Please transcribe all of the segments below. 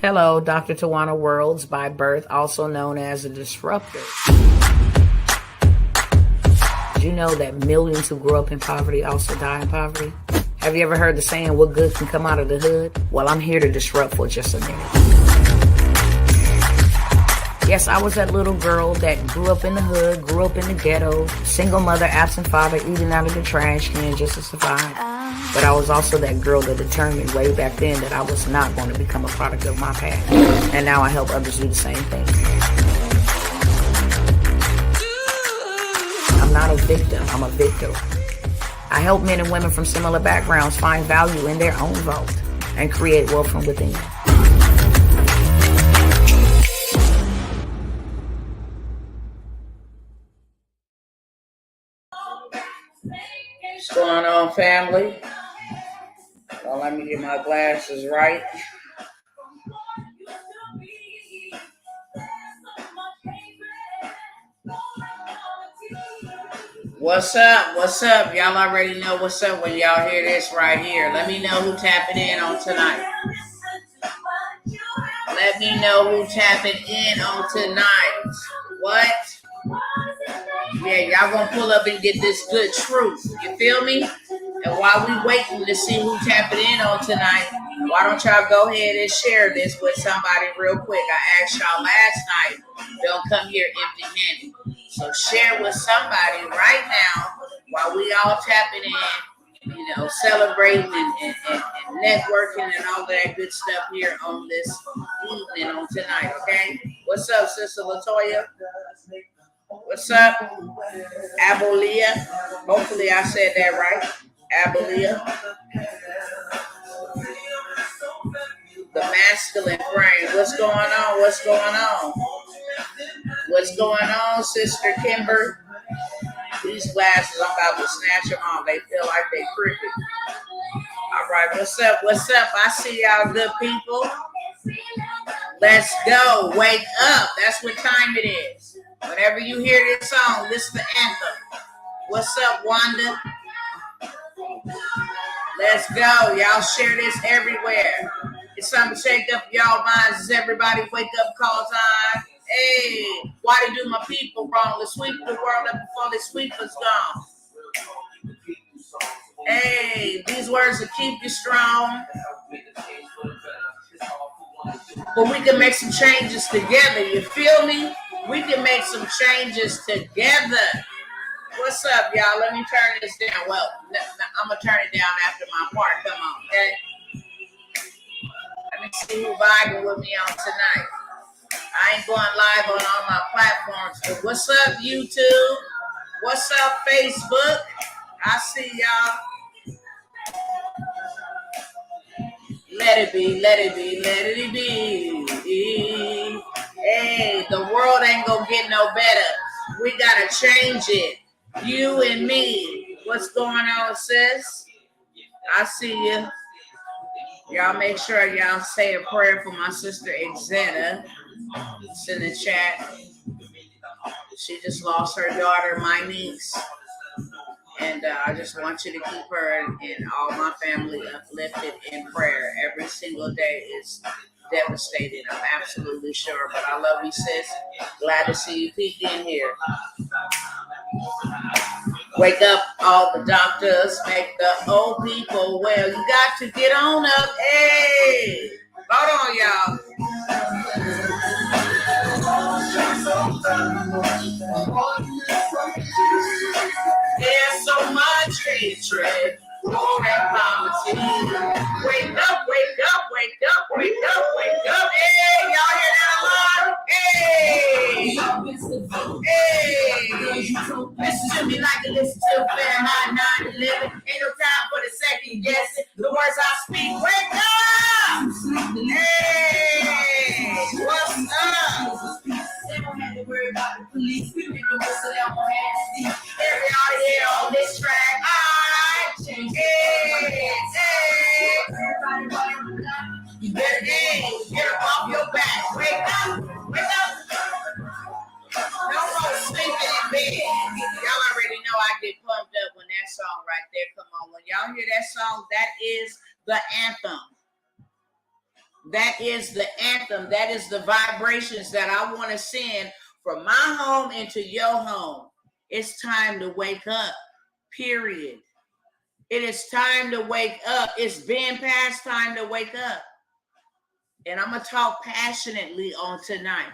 Hello, Dr. Tawanna Worlds by birth, also known as a disruptor. Did you know that millions who grew up in poverty also die in poverty? Have you ever heard the saying, what good can come out of the hood? Well, I'm here to disrupt for just a minute. Yes, I was that little girl that grew up in the hood, grew up in the ghetto, single mother, absent father, eating out of the trash can just to survive. But I was also that girl that determined way back then that I was not going to become a product of my past. And now I help others do the same thing. I'm not a victim, I'm a victor. I help men and women from similar backgrounds find value in their own vault and create wealth from within. What's going on, family? Well, let me get my glasses right. What's up? What's up? Y'all already know what's up when y'all hear this right here. Let me know who tapping in on tonight. Let me know who tapping in on tonight. What? Yeah, y'all gonna pull up and get this good truth. You feel me? And while we waiting to see who tapping in on tonight, why don't y'all go ahead and share this with somebody real quick? I asked y'all last night, don't come here empty-handed. So share with somebody right now while we all tapping in, you know, celebrating and networking and all that good stuff here on this evening on tonight, okay? What's up, Sister Latoya? What's up? Abolia. Hopefully I said that right. Abolia. The masculine frame. What's going on? What's going on? What's going on, Sister Kimber? These glasses, I'm about to snatch them off. They feel like they crooked. All right, what's up? What's up? I see y'all good people. Let's go. Wake up. That's what time it is. Whenever you hear this song, this is the anthem. What's up, Wanda? Let's go. Y'all share this everywhere. It's something to shake up y'all minds. Is everybody wake up call time? Hey, why they do my people wrong? Let's sweep the world up before the sweeper's gone. Hey, these words will keep you strong. But we can make some changes together. You feel me? We can make some changes together. What's up, y'all? Let me turn this down. Well, I'm going to turn it down after my part. Come on, okay? Let me see who vibing with me on tonight. I ain't going live on all my platforms. But what's up, YouTube? What's up, Facebook? I see y'all. Let it be, let it be, let it be. Hey, the world ain't gonna get no better. We gotta change it. You and me. What's going on, sis? I see you. Y'all make sure y'all say a prayer for my sister Exetta. It's in the chat. She just lost her daughter, my niece. And I just want you to keep her and all my family uplifted in prayer. Every single day is devastating, I'm absolutely sure. But I love you, sis. Glad to see you peek in here. Wake up all the doctors, make the old people well. You got to get on up. Hey, hold on, y'all. There's so much hatred, war and poverty. Wake up, wake up, wake up, wake up, wake up. Hey, y'all hear that alarm? Hey, hey. Listen to me like you listen to Fahrenheit 9/11. Ain't no time for the second guessing. The words I speak, wake up. Hey, what's up? They don't have to worry about the police. We make the rest of them on hands. Everybody here on this track. All right. Hey, hey. You better get up off your back. Wake up. Wake up. No more sleeping in bed. Y'all already know I get pumped up when that song right there come on. When y'all hear that song, that is the anthem. That is the anthem. That is the vibrations that I want to send from my home into your home. It's time to wake up, period. It is time to wake up. It's been past time to wake up. And I'm going to talk passionately on tonight.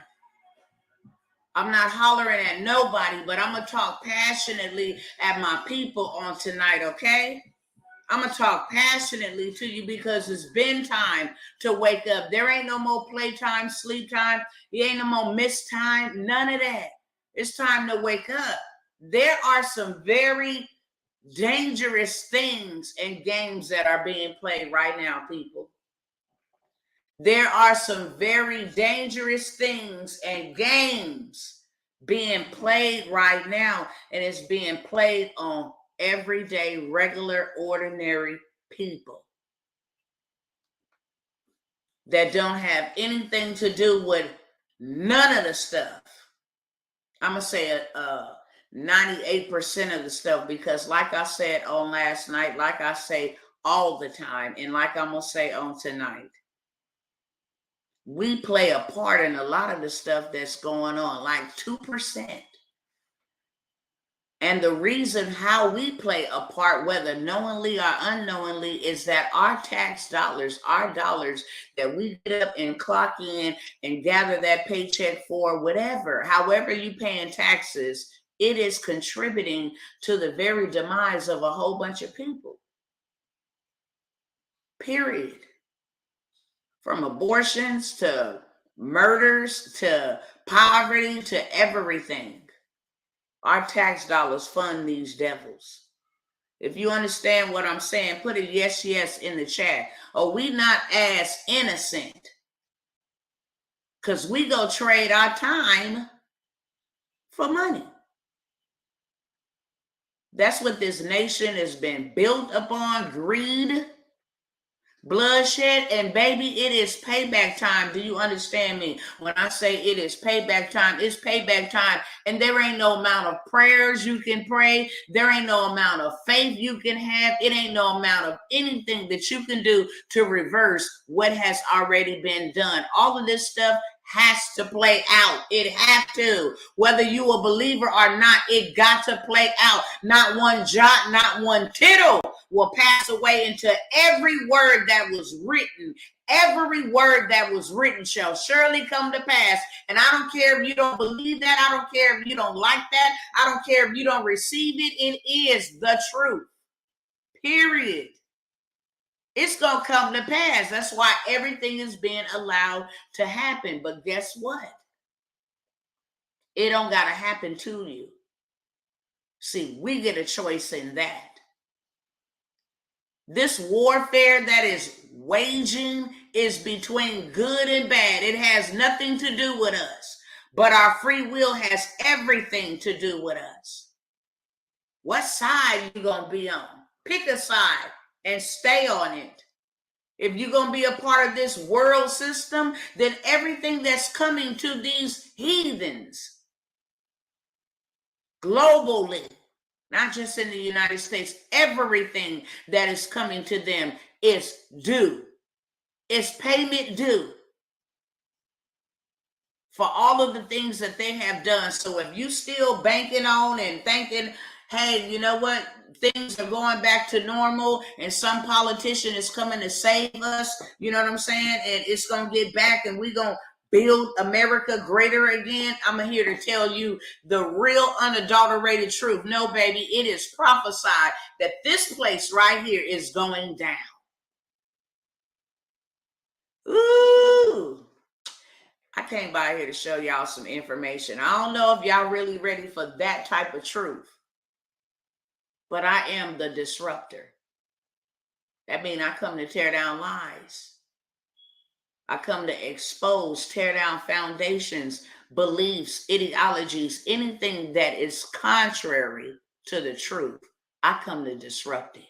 I'm not hollering at nobody, but I'm going to talk passionately at my people on tonight, okay? I'm going to talk passionately to you because it's been time to wake up. There ain't no more playtime, sleep time. There ain't no more missed time. None of that. It's time to wake up. There are some very dangerous things and games that are being played right now, people. There are some very dangerous things and games being played right now, and it's being played on everyday, regular, ordinary people that don't have anything to do with none of the stuff. I'm going to say 98% of the stuff, because like I said on last night, like I say all the time, and like I'm going to say on tonight, we play a part in a lot of the stuff that's going on, like 2%. And the reason how we play a part, whether knowingly or unknowingly, is that our tax dollars, our dollars that we get up and clock in and gather that paycheck for, whatever, however you paying taxes, it is contributing to the very demise of a whole bunch of people. Period. From abortions to murders to poverty to everything. Our tax dollars fund these devils. If you understand what I'm saying, put a yes, yes in the chat. Or we not as innocent, because we go trade our time for money. That's what this nation has been built upon, greed, bloodshed, and baby, it is payback time. Do you understand me? When I say it is payback time, it's payback time. And there ain't no amount of prayers you can pray. There ain't no amount of faith you can have. It ain't no amount of anything that you can do to reverse what has already been done. All of this stuff has to play out. It has to. Whether you a believer or not, it got to play out. Not one jot, not one tittle will pass away until every word that was written, every word that was written shall surely come to pass. And I don't care if you don't believe that. I don't care if you don't like that. I don't care if you don't receive it. It is the truth. Period. It's going to come to pass. That's why everything is being allowed to happen. But guess what? It don't got to happen to you. See, we get a choice in that. This warfare that is waging is between good and bad. It has nothing to do with us. But our free will has everything to do with us. What side you going to be on? Pick a side and stay on it. If you're going to be a part of this world system, then everything that's coming to these heathens globally, not just in the United States, everything that is coming to them is due. It's payment due for all of the things that they have done. So if you still banking on and thinking, hey, you know what? Things are going back to normal and some politician is coming to save us. You know what I'm saying? And it's going to get back and we're going to build America greater again. I'm here to tell you the real unadulterated truth. No, baby, it is prophesied that this place right here is going down. Ooh. I came by here to show y'all some information. I don't know if y'all really ready for that type of truth. But I am the disruptor. That means I come to tear down lies. I come to expose, tear down foundations, beliefs, ideologies, anything that is contrary to the truth. I come to disrupt it.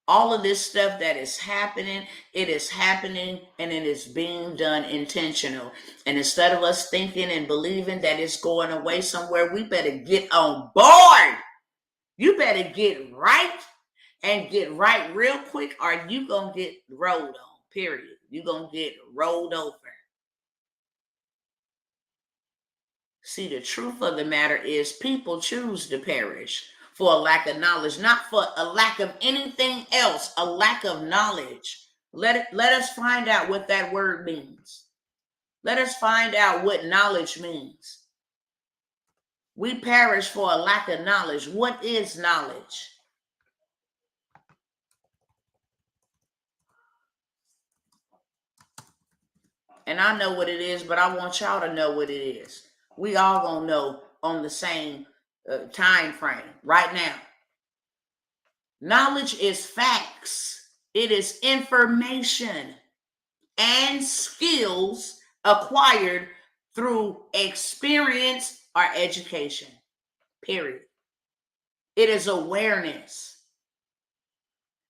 All of this stuff that is happening, it is happening and it is being done intentional. And instead of us thinking and believing that it's going away somewhere, we better get on board. You better get right. and get right real quick, or you gonna get rolled on, period. You gonna get rolled over. See, the truth of the matter is people choose to perish for a lack of knowledge, not for a lack of anything else, a lack of knowledge. Let us find out what that word means. Let us find out what knowledge means. We perish for a lack of knowledge. What is knowledge? And I know what it is, but I want y'all to know what it is. We all gonna know on the same time frame right now. Knowledge is facts. It is information and skills acquired through experience or education, period. It is awareness.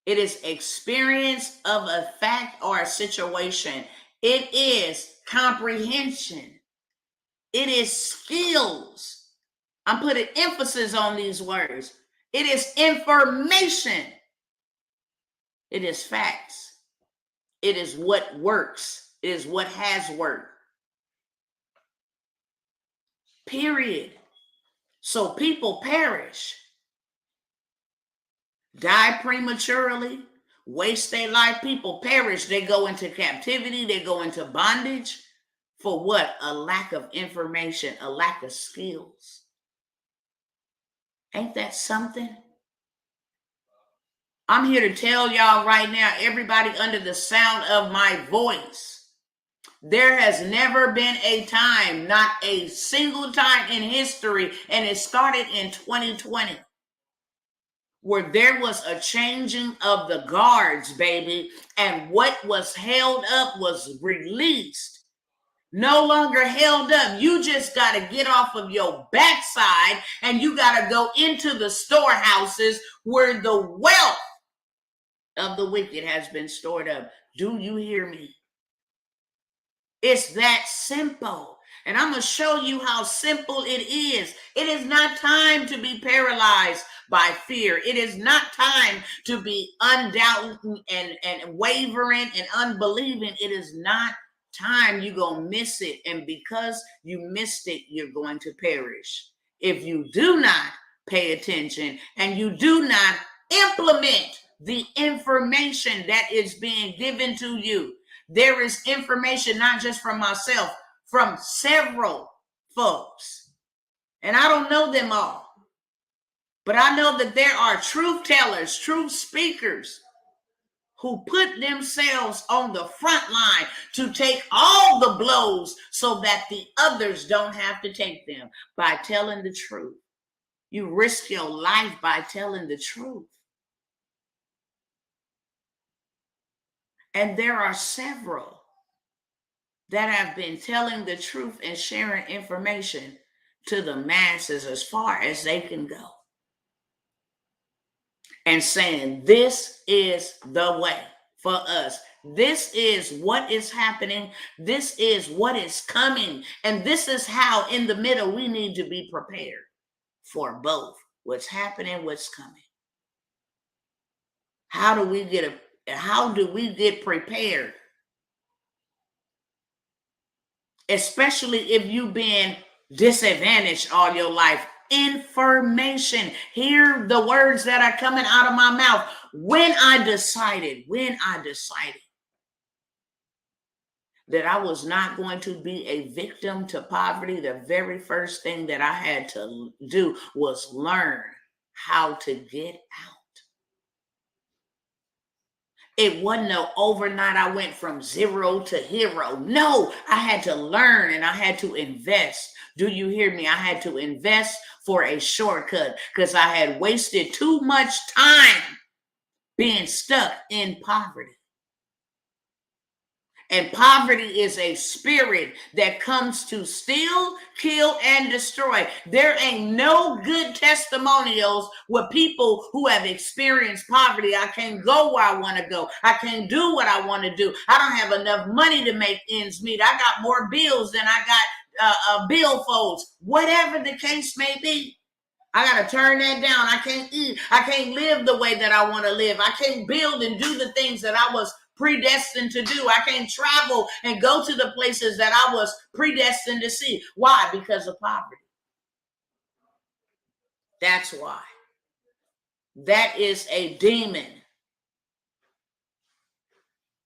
It is experience of a fact or a situation. It is comprehension. It is skills. I'm putting emphasis on these words. It is information. It is facts. It is what works. It is what has worked. Period. So people perish, die prematurely, waste their life. People perish. They go into captivity. They go into bondage. For what? A lack of information, a lack of skills. Ain't that something? I'm here to tell y'all right now, everybody under the sound of my voice, there has never been a time, not a single time in history, and it started in 2020, where there was a changing of the guards, baby, and what was held up was released. No longer held up. You just got to get off of your backside and you got to go into the storehouses where the wealth of the wicked has been stored up. Do you hear me? It's that simple. And I'm going to show you how simple it is. It is not time to be paralyzed by fear. It is not time to be undoubting and wavering and unbelieving. It is not time. You're going to miss it. And because you missed it, you're going to perish. If you do not pay attention and you do not implement the information that is being given to you. There is information, not just from myself, from several folks. And I don't know them all. But I know that there are truth tellers, truth speakers who put themselves on the front line to take all the blows so that the others don't have to take them by telling the truth. You risk your life by telling the truth. And there are several that have been telling the truth and sharing information to the masses as far as they can go. And saying, this is the way for us. This is what is happening. This is what is coming. And this is how in the middle we need to be prepared for both what's happening, what's coming. How do we get prepared? Especially if you've been disadvantaged all your life. Information. Hear the words that are coming out of my mouth. When I decided that I was not going to be a victim to poverty, the very first thing that I had to do was learn how to get out. It wasn't no overnight I went from zero to hero. No, I had to learn and I had to invest. Do you hear me? I had to invest for a shortcut because I had wasted too much time being stuck in poverty. And poverty is a spirit that comes to steal, kill, and destroy. There ain't no good testimonials with people who have experienced poverty. I can't go where I want to go. I can't do what I want to do. I don't have enough money to make ends meet. I got more bills than I got billfolds. Whatever the case may be. I got to turn that down. I can't eat. I can't live the way that I want to live. I can't build and do the things that I was predestined to do. I can't travel and go to the places that I was predestined to see. Why? Because of poverty. That's why. That is a demon.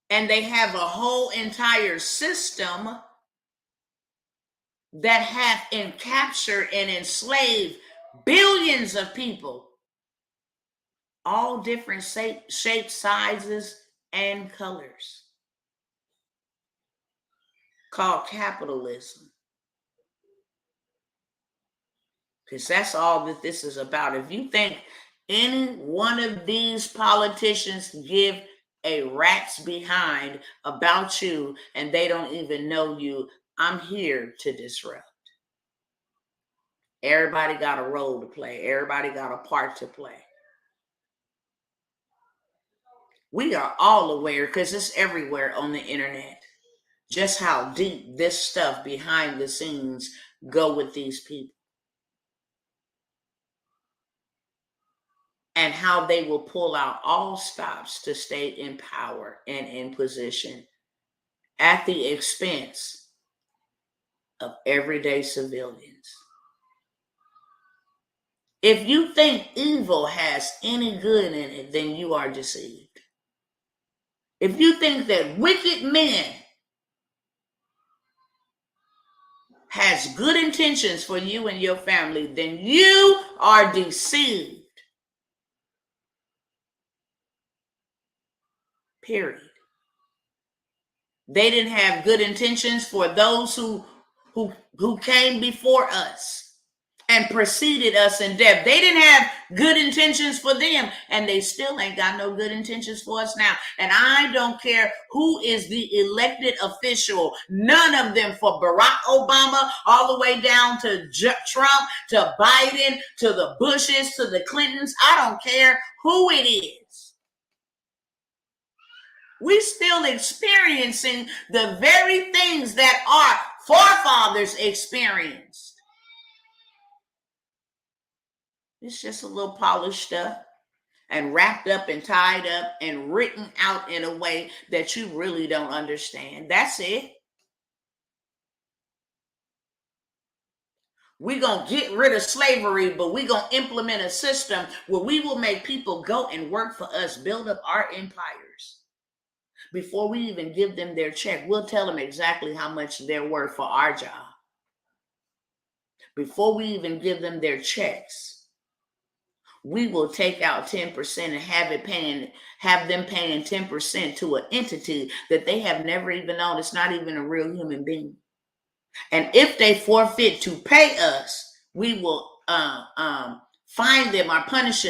And they have a whole entire system that have captured and enslaved billions of people, all different shapes, sizes, and colors, called capitalism. Because that's all that this is about. If you think any one of these politicians give a rat's behind about you and they don't even know you, I'm here to disrupt. Everybody got a role to play. Everybody got a part to play. We are all aware, because it's everywhere on the internet, just how deep this stuff behind the scenes go with these people. And how they will pull out all stops to stay in power and in position at the expense of everyday civilians. If you think evil has any good in it, then you are deceived. If you think that wicked men has good intentions for you and your family, then you are deceived. Period. They didn't have good intentions for those who came before us and preceded us in death. They didn't have good intentions for them, and they still ain't got no good intentions for us now. And I don't care who is the elected official, none of them, for Barack Obama, all the way down to Trump, to Biden, to the Bushes, to the Clintons. I don't care who it is. We still experiencing the very things that our forefathers experienced. It's just a little polished up and wrapped up and tied up and written out in a way that you really don't understand. That's it. We're going to get rid of slavery, but we're going to implement a system where we will make people go and work for us, build up our empires. Before we even give them their check, we'll tell them exactly how much they're worth for our job. Before we even give them their checks, we will take out 10% and have them paying 10% to an entity that they have never even known. It's not even a real human being. And if they forfeit to pay us, we will fine them or punish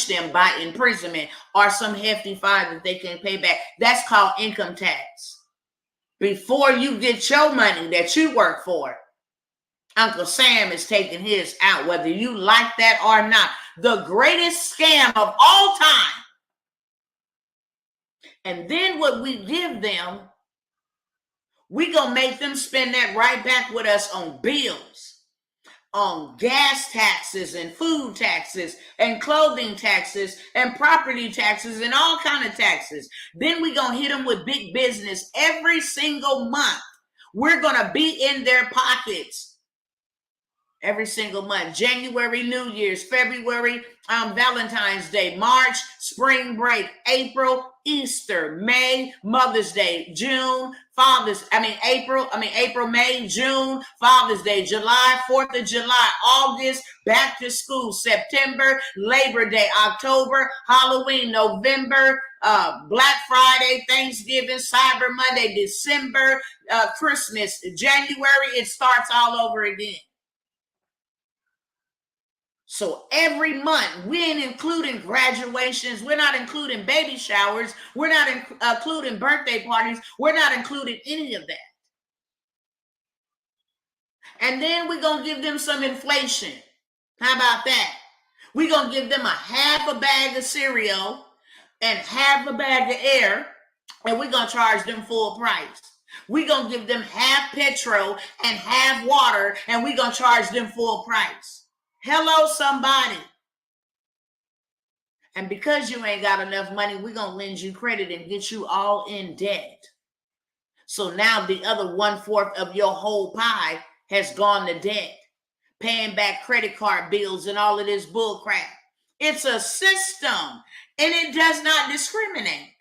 them by imprisonment or some hefty fine that they can pay back. That's called income tax. Before you get your money that you work for, Uncle Sam is taking his out, whether you like that or not. The greatest scam of all time. And then what we give them, we gonna make them spend that right back with us on bills, on gas taxes and food taxes and clothing taxes and property taxes and all kind of taxes. Then we gonna hit them with big business every single month. We're gonna be in their pockets every single month. January, New Year's, February, Valentine's Day, March, spring break, April, Easter, May, Mother's Day, June, April, May, June, Father's Day, July, 4th of July, August, back to school, September, Labor Day, October, Halloween, November, Black Friday, Thanksgiving, Cyber Monday, December, Christmas, January, it starts all over again. So every month, we ain't including graduations. We're not including baby showers. We're not including birthday parties. We're not including any of that. And then we're going to give them some inflation. How about that? We're going to give them half a bag of cereal and half a bag of air, and we're going to charge them full price. We're going to give them half petrol and half water, and we're going to charge them full price. Hello, somebody. And because you ain't got enough money, we're going to lend you credit and get you all in debt. So now the other 1/4 of your whole pie has gone to debt, paying back credit card bills and all of this bull crap. It's a system, and it does not discriminate.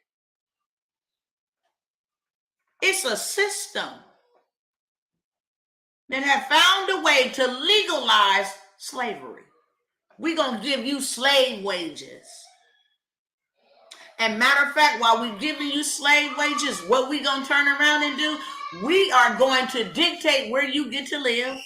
It's a system that have found a way to legalize slavery. We're going to give you slave wages. And matter of fact, while we're giving you slave wages, what we going to turn around and do, we are going to dictate where you get to live.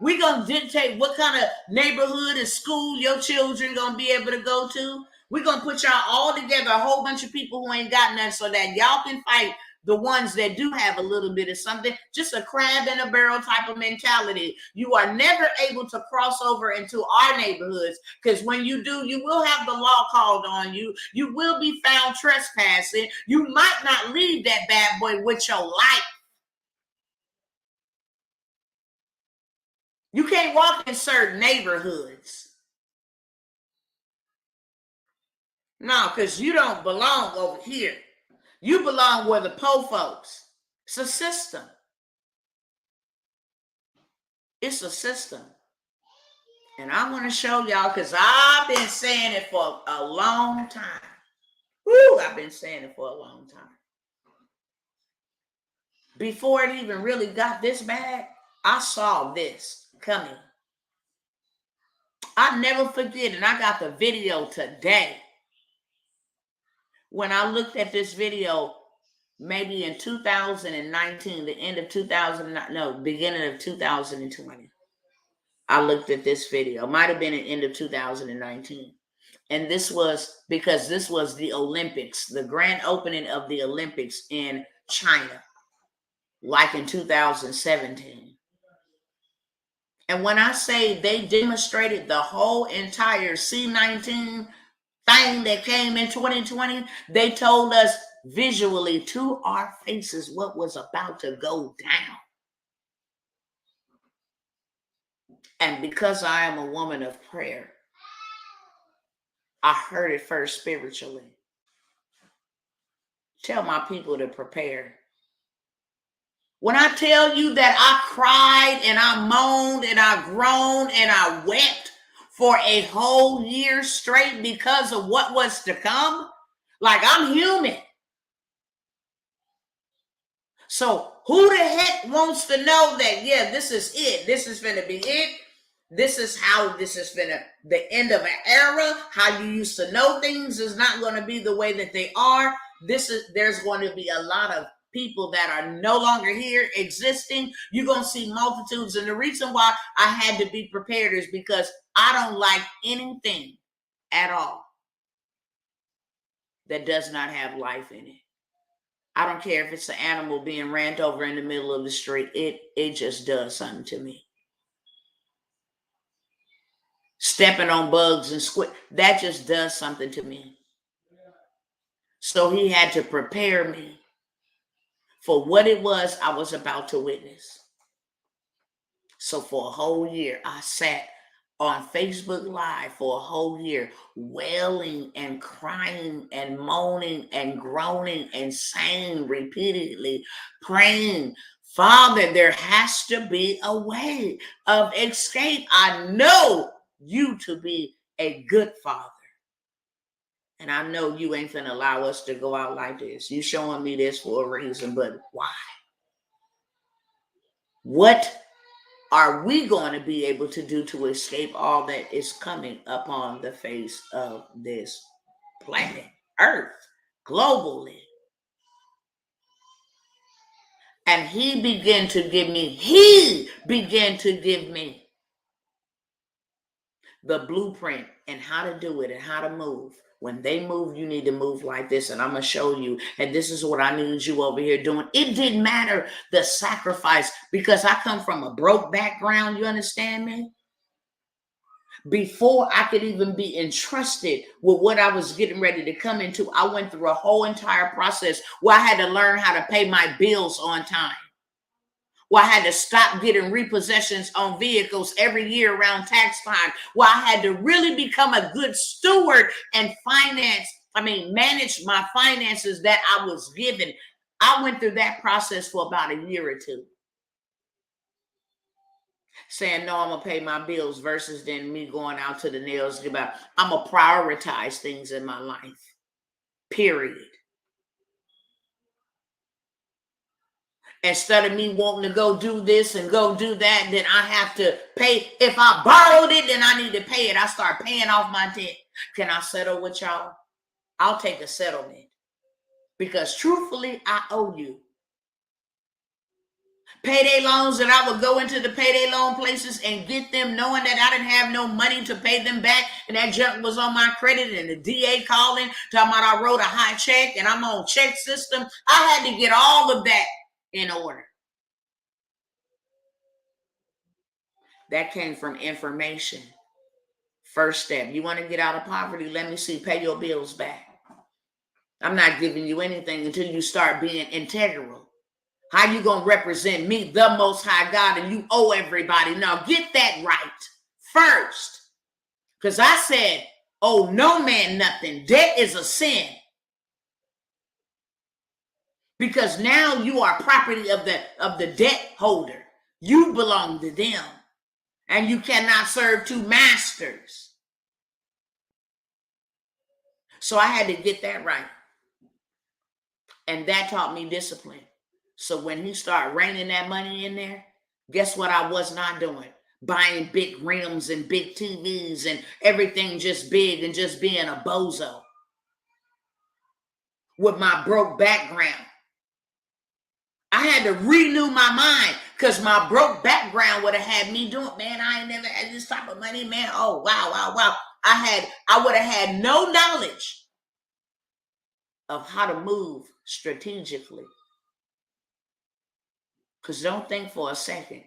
We're going to dictate what kind of neighborhood and school your children going to be able to go to. We're going to put y'all all together, a whole bunch of people who ain't got nothing, so that y'all can fight the ones that do have a little bit of something, just a crab in a barrel type of mentality. You are never able to cross over into our neighborhoods, because when you do, you will have the law called on you. You will be found trespassing. You might not leave that bad boy with your life. You can't walk in certain neighborhoods. No, because you don't belong over here. You belong where the po folks. It's a system. It's a system. And I want to show y'all, because I've been saying it for a long time. Woo, I've been saying it for a long time. Before it even really got this bad, I saw this coming. I never forget, and I got the video today. When I looked at this video, maybe in 2019, the end of 2009, no, beginning of 2020, I looked at this video. Might have been the end of 2019. And this was because this was the Olympics, the grand opening of the Olympics in China, like in 2017. And when I say they demonstrated the whole entire C-19 thing that came in 2020, they told us visually to our faces what was about to go down. And because I am a woman of prayer, I heard it first spiritually. Tell my people to prepare. When I tell you that I cried and I moaned and I groaned and I wept for a whole year straight because of what was to come, like, I'm human. So who the heck wants to know that, yeah, this is it. This is finna be it. This is how this is finna, the end of an era. How you used to know things is not going to be the way that they are. There's going to be a lot of people that are no longer here existing. You're going to see multitudes. And the reason why I had to be prepared is because I don't like anything at all that does not have life in it. I don't care if it's an animal being ran over in the middle of the street. It just does something to me. Stepping on bugs and squid, that just does something to me. So he had to prepare me for what it was I was about to witness. So for a whole year, I sat on Facebook Live for a whole year, wailing and crying and moaning and groaning and saying repeatedly, praying, Father, there has to be a way of escape. I know you to be a good Father. And I know you ain't finna allow us to go out like this. You showing me this for a reason, but why? What are we going to be able to do to escape all that is coming upon the face of this planet, Earth, globally? And he began to give me the blueprint and how to do it and how to move. When they move, you need to move like this. And I'm going to show you. And this is what I need you over here doing. It didn't matter the sacrifice, because I come from a broke background. You understand me? Before I could even be entrusted with what I was getting ready to come into, I went through a whole entire process where I had to learn how to pay my bills on time. Where I had to stop getting repossessions on vehicles every year around tax time. Where I had to really become a good steward and manage my finances that I was given. I went through that process for about a year or two. Saying, no, I'm going to pay my bills versus then me going out to the nails. I'm going to prioritize things in my life. Period. Instead of me wanting to go do this and go do that, then I have to pay. If I borrowed it, then I need to pay it. I start paying off my debt. Can I settle with y'all? I'll take a settlement. Because truthfully, I owe you. Payday loans that I would go into the payday loan places and get them knowing that I didn't have no money to pay them back, and that junk was on my credit, and the DA calling, talking about I wrote a high check and I'm on check system. I had to get all of that in order. That came from information. First step, you want to get out of poverty? Let me see, pay your bills back. I'm not giving you anything until you start being integral. How you going to represent me, the Most High God, and you owe everybody? Now get that right first. Because I said, owe no man nothing. Debt is a sin. Because now you are property of the debt holder. You belong to them. And you cannot serve two masters. So I had to get that right. And that taught me discipline. So when he started raining that money in there, guess what I was not doing? Buying big rims and big TVs and everything just big and just being a bozo. With my broke background. I had to renew my mind because my broke background would have had me doing, man, I ain't never had this type of money, man. Oh, wow. I would have had no knowledge of how to move strategically. Because don't think for a second.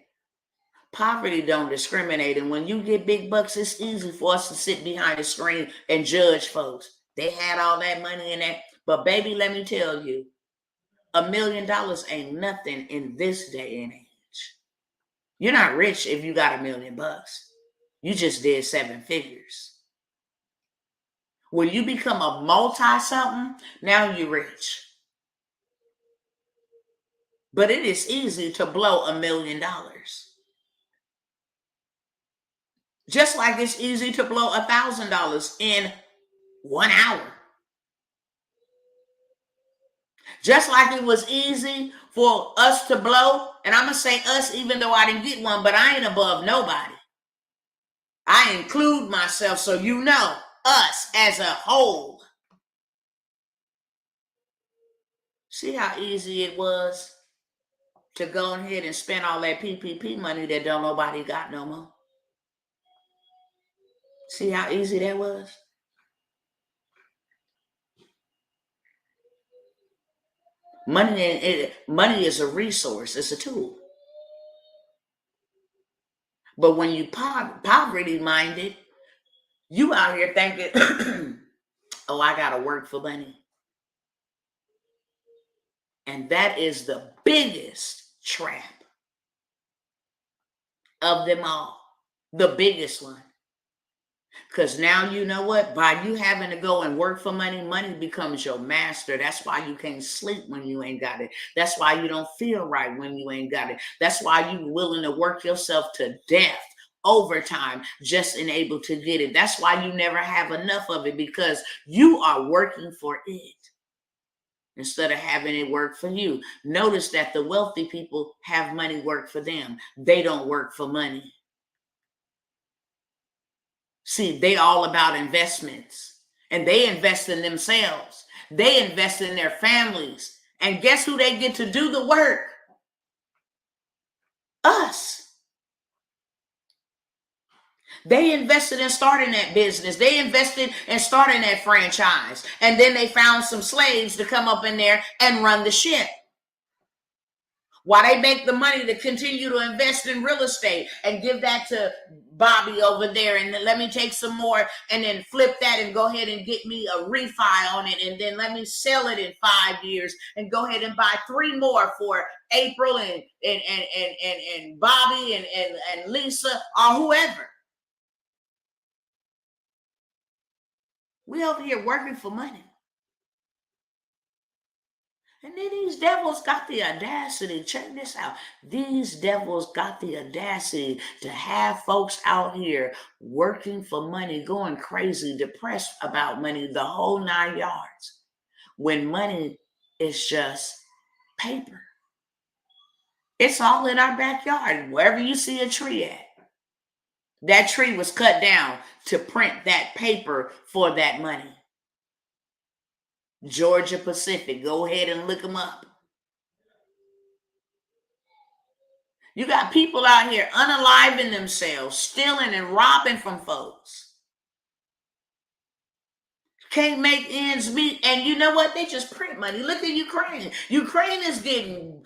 Poverty don't discriminate. And when you get big bucks, it's easy for us to sit behind the screen and judge folks. They had all that money in that. But baby, let me tell you, $1 million ain't nothing in this day and age. You're not rich if you got $1 million. You just did 7 figures. When you become a multi-something, now you're rich. But it is easy to blow $1 million. Just like it's easy to blow $1,000 in 1 hour. Just like it was easy for us to blow, and I'm going to say us even though I didn't get one, but I ain't above nobody. I include myself so you know, us as a whole. See how easy it was to go ahead and spend all that PPP money that don't nobody got no more. See how easy that was? Money is a resource. It's a tool. But when you poverty minded, you out here thinking, oh, I got to work for money. And that is the biggest trap of them all. The biggest one. Because now you know what? By you having to go and work for money, money becomes your master. That's why you can't sleep when you ain't got it. That's why you don't feel right when you ain't got it. That's why you're willing to work yourself to death, overtime, just and able to get it. That's why you never have enough of it, because you are working for it instead of having it work for you. Notice that the wealthy people have money work for them. They don't work for money. See, they all about investments, and they invest in themselves. They invest in their families. And guess who they get to do the work? Us. They invested in starting that business. They invested in starting that franchise. And then they found some slaves to come up in there and run the ship. While they make the money to continue to invest in real estate and give that to Bobby over there, and let me take some more and then flip that and go ahead and get me a refi on it, and then let me sell it in 5 years and go ahead and buy 3 more for April and Bobby and Lisa or whoever. We over here working for money. And then these devils got the audacity, check this out. These devils got the audacity to have folks out here working for money, going crazy, depressed about money, the whole 9 yards, when money is just paper. It's all in our backyard, wherever you see a tree at. That tree was cut down to print that paper for that money. Georgia Pacific, go ahead and look them up. You got people out here unaliving themselves, stealing and robbing from folks. Can't make ends meet. And you know what? They just print money. Look at Ukraine. Ukraine is getting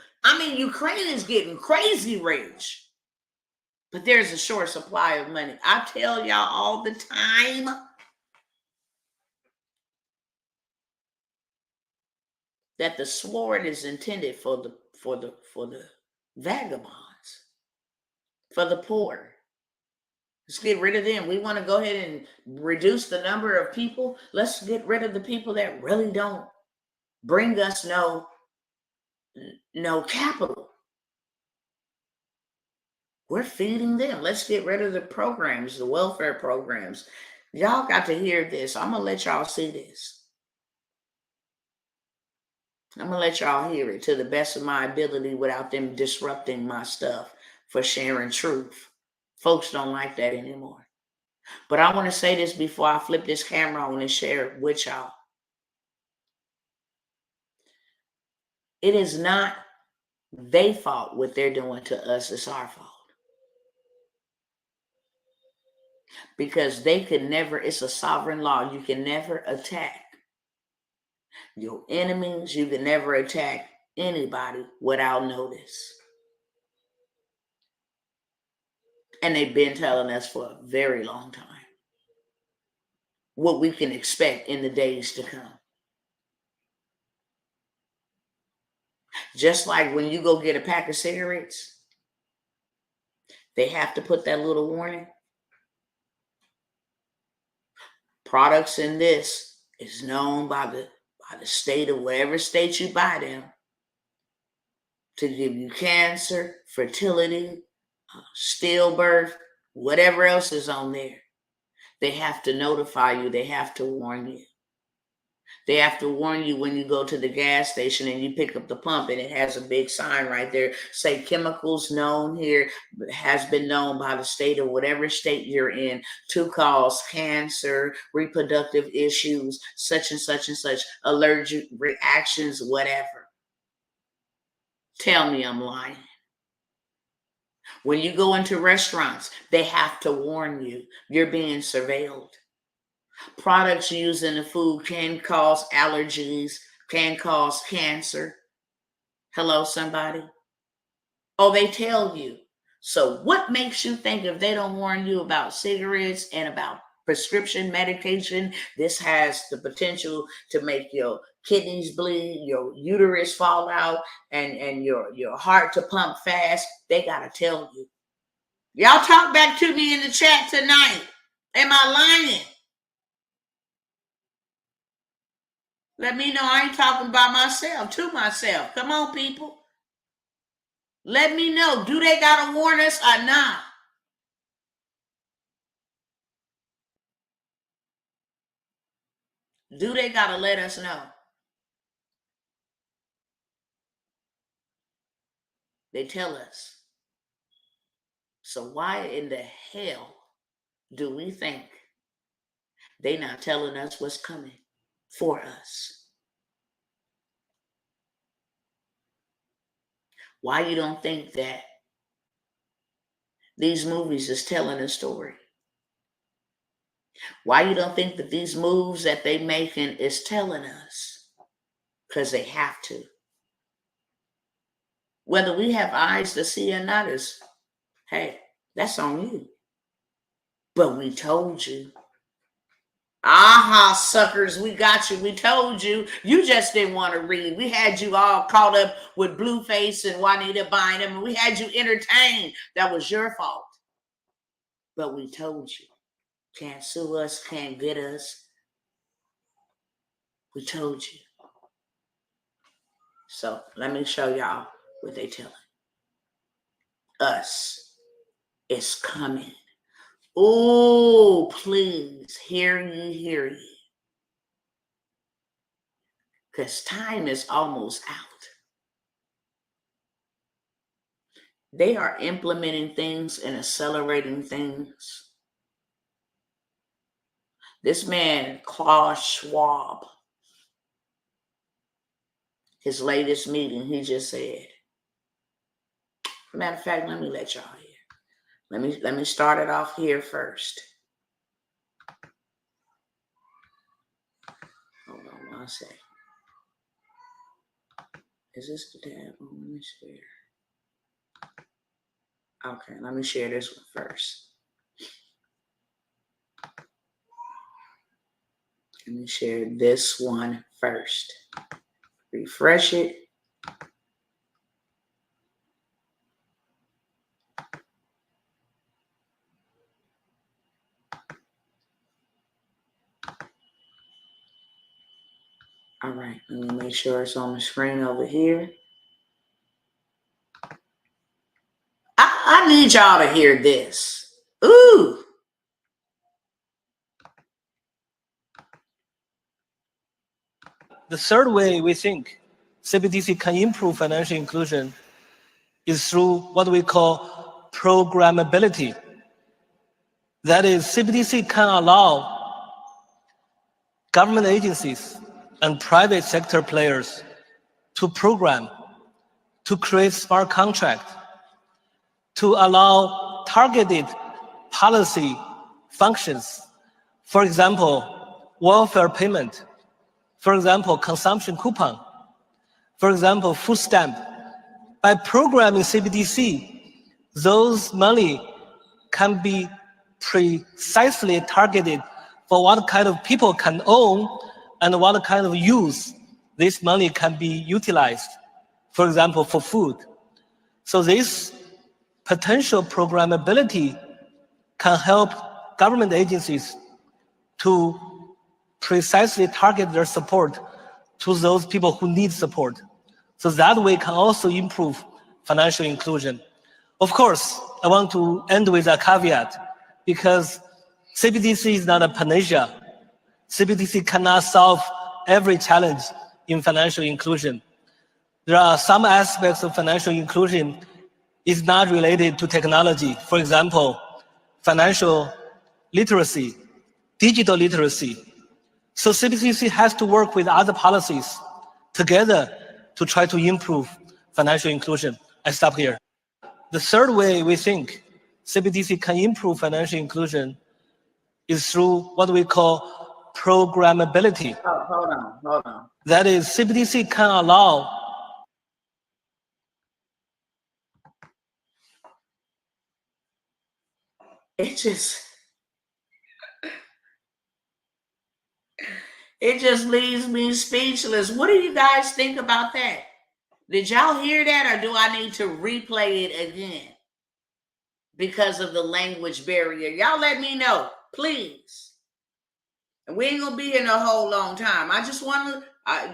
crazy rich. But there's a short supply of money. I tell y'all all the time. That the sword is intended for the vagabonds, for the poor. Let's get rid of them. We want to go ahead and reduce the number of people. Let's get rid of the people that really don't bring us no capital. We're feeding them. Let's get rid of the programs, the welfare programs. Y'all got to hear this. I'm going to let y'all see this. I'm going to let y'all hear it to the best of my ability without them disrupting my stuff for sharing truth. Folks don't like that anymore. But I want to say this before I flip this camera on and share it with y'all. It is not their fault what they're doing to us. It's our fault. Because they could never, it's a sovereign law. You can never attack your enemies. You can never attack anybody without notice. And they've been telling us for a very long time what we can expect in the days to come. Just like when you go get a pack of cigarettes, they have to put that little warning. Products in this is known by the state of whatever state you buy them to give you cancer, fertility, stillbirth, whatever else is on there. They have to notify you. They have to warn you. They have to warn you when you go to the gas station and you pick up the pump and it has a big sign right there, say chemicals known here, has been known by the state of whatever state you're in to cause cancer, reproductive issues, such and such and such, allergic reactions, whatever. Tell me I'm lying. When you go into restaurants, they have to warn you. You're being surveilled. Products used in the food can cause allergies, can cause cancer. Hello, somebody? Oh, they tell you. So what makes you think if they don't warn you about cigarettes and about prescription medication, this has the potential to make your kidneys bleed, your uterus fall out, and your heart to pump fast? They got to tell you. Y'all talk back to me in the chat tonight. Am I lying? Let me know I ain't talking by myself, to myself. Come on, people. Let me know. Do they got to warn us or not? Do they got to let us know? They tell us. So why in the hell do we think they not telling us what's coming for us? Why you don't think that these movies is telling a story? Why you don't think that these moves that they making is telling us? Because they have to. Whether we have eyes to see or not is, hey, that's on you. But we told you. Aha, suckers, we got you. We told you. You just didn't want to read. We had you all caught up with Blueface and Juanita Bynum, and we had you entertained. That was your fault. But we told you. Can't sue us, can't get us. We told you. So let me show y'all what they telling us. It's coming. Oh, please, hear ye. Because time is almost out. They are implementing things and accelerating things. This man, Klaus Schwab, his latest meeting, he just said, matter of fact, let me let y'all hear. Let me start it off here first. Hold on one second. Is this the tab? Oh, let me share. Okay, let me share this one first. Let me share this one first. Refresh it. All right, let me make sure it's on the screen over here. I need y'all to hear this. Ooh. The third way we think CBDC can improve financial inclusion is through what we call programmability. That is, CBDC can allow government agencies and private sector players to program, to create smart contracts, to allow targeted policy functions. For example, welfare payment. For example, consumption coupon. For example, food stamp. By programming CBDC, those money can be precisely targeted for what kind of people can own and what kind of use this money can be utilized. For example, for food. So this potential programmability can help government agencies to precisely target their support to those people who need support. So that way can also improve financial inclusion. Of course, I want to end with a caveat, because CBDC is not a panacea. CBDC cannot solve every challenge in financial inclusion. There are some aspects of financial inclusion is not related to technology. For example, financial literacy, digital literacy. So CBDC has to work with other policies together to try to improve financial inclusion. I stop here. The third way we think CBDC can improve financial inclusion is through what we call programmability. Oh, hold on. That is, CBDC can allow it just leaves me speechless. What do you guys think about that? Did y'all hear that, or do I need to replay it again because of the language barrier? Y'all let me know, please. And we ain't gonna be in a whole long time. I just want to,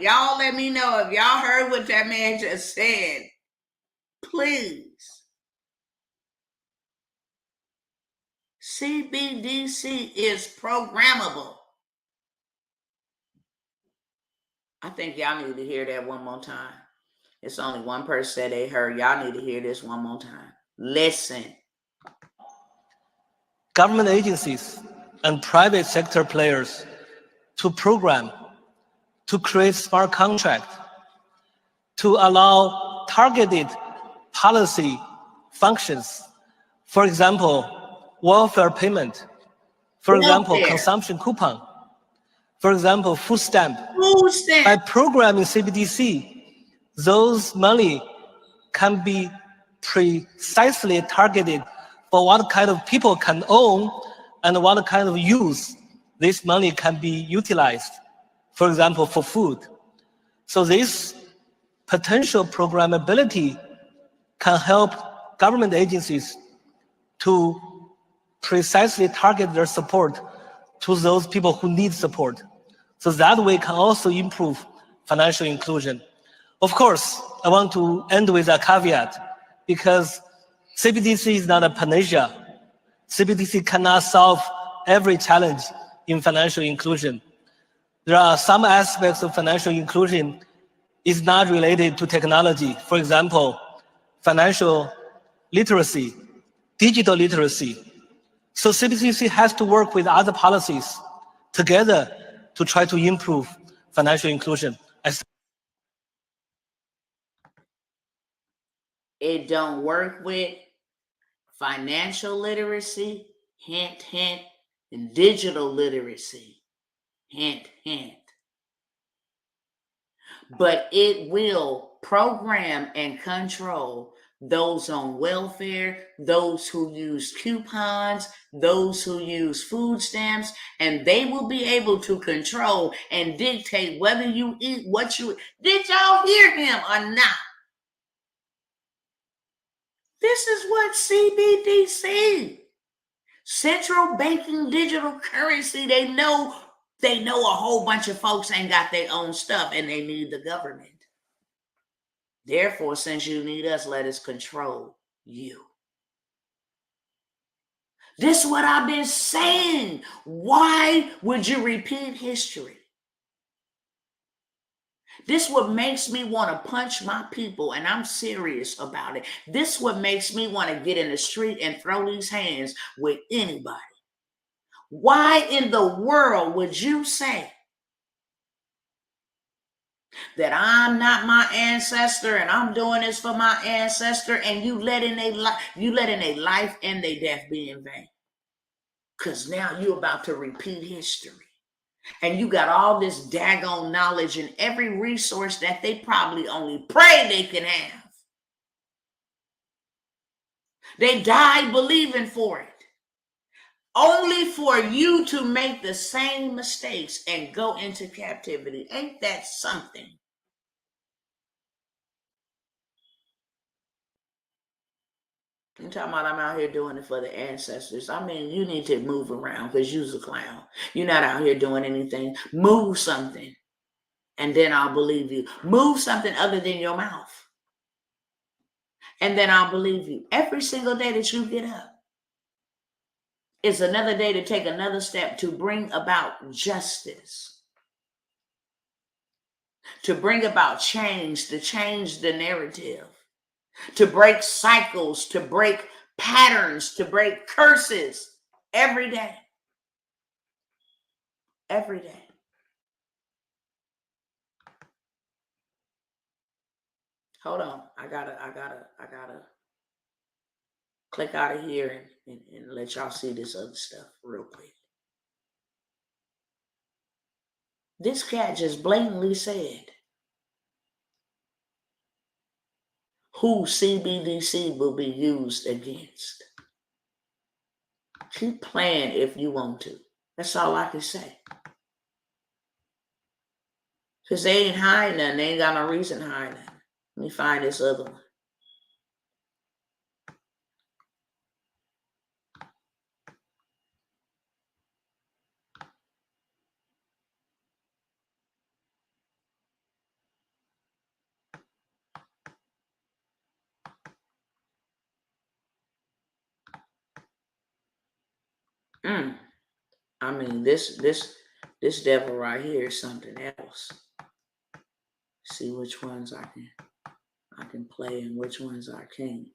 y'all let me know if y'all heard what that man just said. Please. CBDC is programmable. I think y'all need to hear that one more time. It's only one person that they heard. Y'all need to hear this one more time. Listen. Government agencies and private sector players to program, to create smart contracts, to allow targeted policy functions. For example, welfare payment. For example, consumption coupon. For example, food stamp. Food stamp. By programming CBDC, those money can be precisely targeted for what kind of people can own and what kind of use this money can be utilized, for example, for food. So this potential programmability can help government agencies to precisely target their support to those people who need support. So that way can also improve financial inclusion. Of course, I want to end with a caveat because CBDC is not a panacea. CBDC cannot solve every challenge in financial inclusion. There are some aspects of financial inclusion is not related to technology. For example, financial literacy, digital literacy. So CBDC has to work with other policies together to try to improve financial inclusion. It don't work with financial literacy, hint, hint, and digital literacy, hint, hint. But it will program and control those on welfare, those who use coupons, those who use food stamps, and they will be able to control and dictate whether you eat what you. Did y'all hear him or not? This is what CBDC, central banking digital currency, they know a whole bunch of folks ain't got their own stuff and they need the government. Therefore, since you need us, let us control you. This is what I've been saying. Why would you repeat history? This what makes me want to punch my people, and I'm serious about it. This what makes me want to get in the street and throw these hands with anybody. Why in the world would you say that I'm not my ancestor and I'm doing this for my ancestor, and you letting a life and their death be in vain? Because now you're about to repeat history. And you got all this daggone knowledge and every resource that they probably only pray they can have. They died believing for it. Only for you to make the same mistakes and go into captivity. Ain't that something? I'm talking about I'm out here doing it for the ancestors. I mean, you need to move around because you's a clown. You're not out here doing anything. Move something, and then I'll believe you. Move something other than your mouth, and then I'll believe you. Every single day that you get up is another day to take another step to bring about justice, to bring about change, to change the narrative, to break cycles, to break patterns, to break curses every day. Every day. Hold on. I gotta click out of here and let y'all see this other stuff real quick. This cat just blatantly said who CBDC will be used against. Keep playing if you want to. That's all I can say. Because they ain't hiding nothing. They ain't got no reason to hide nothing. Let me find this other one. I mean, this devil right here is something else. See which ones I can play and which ones I can't.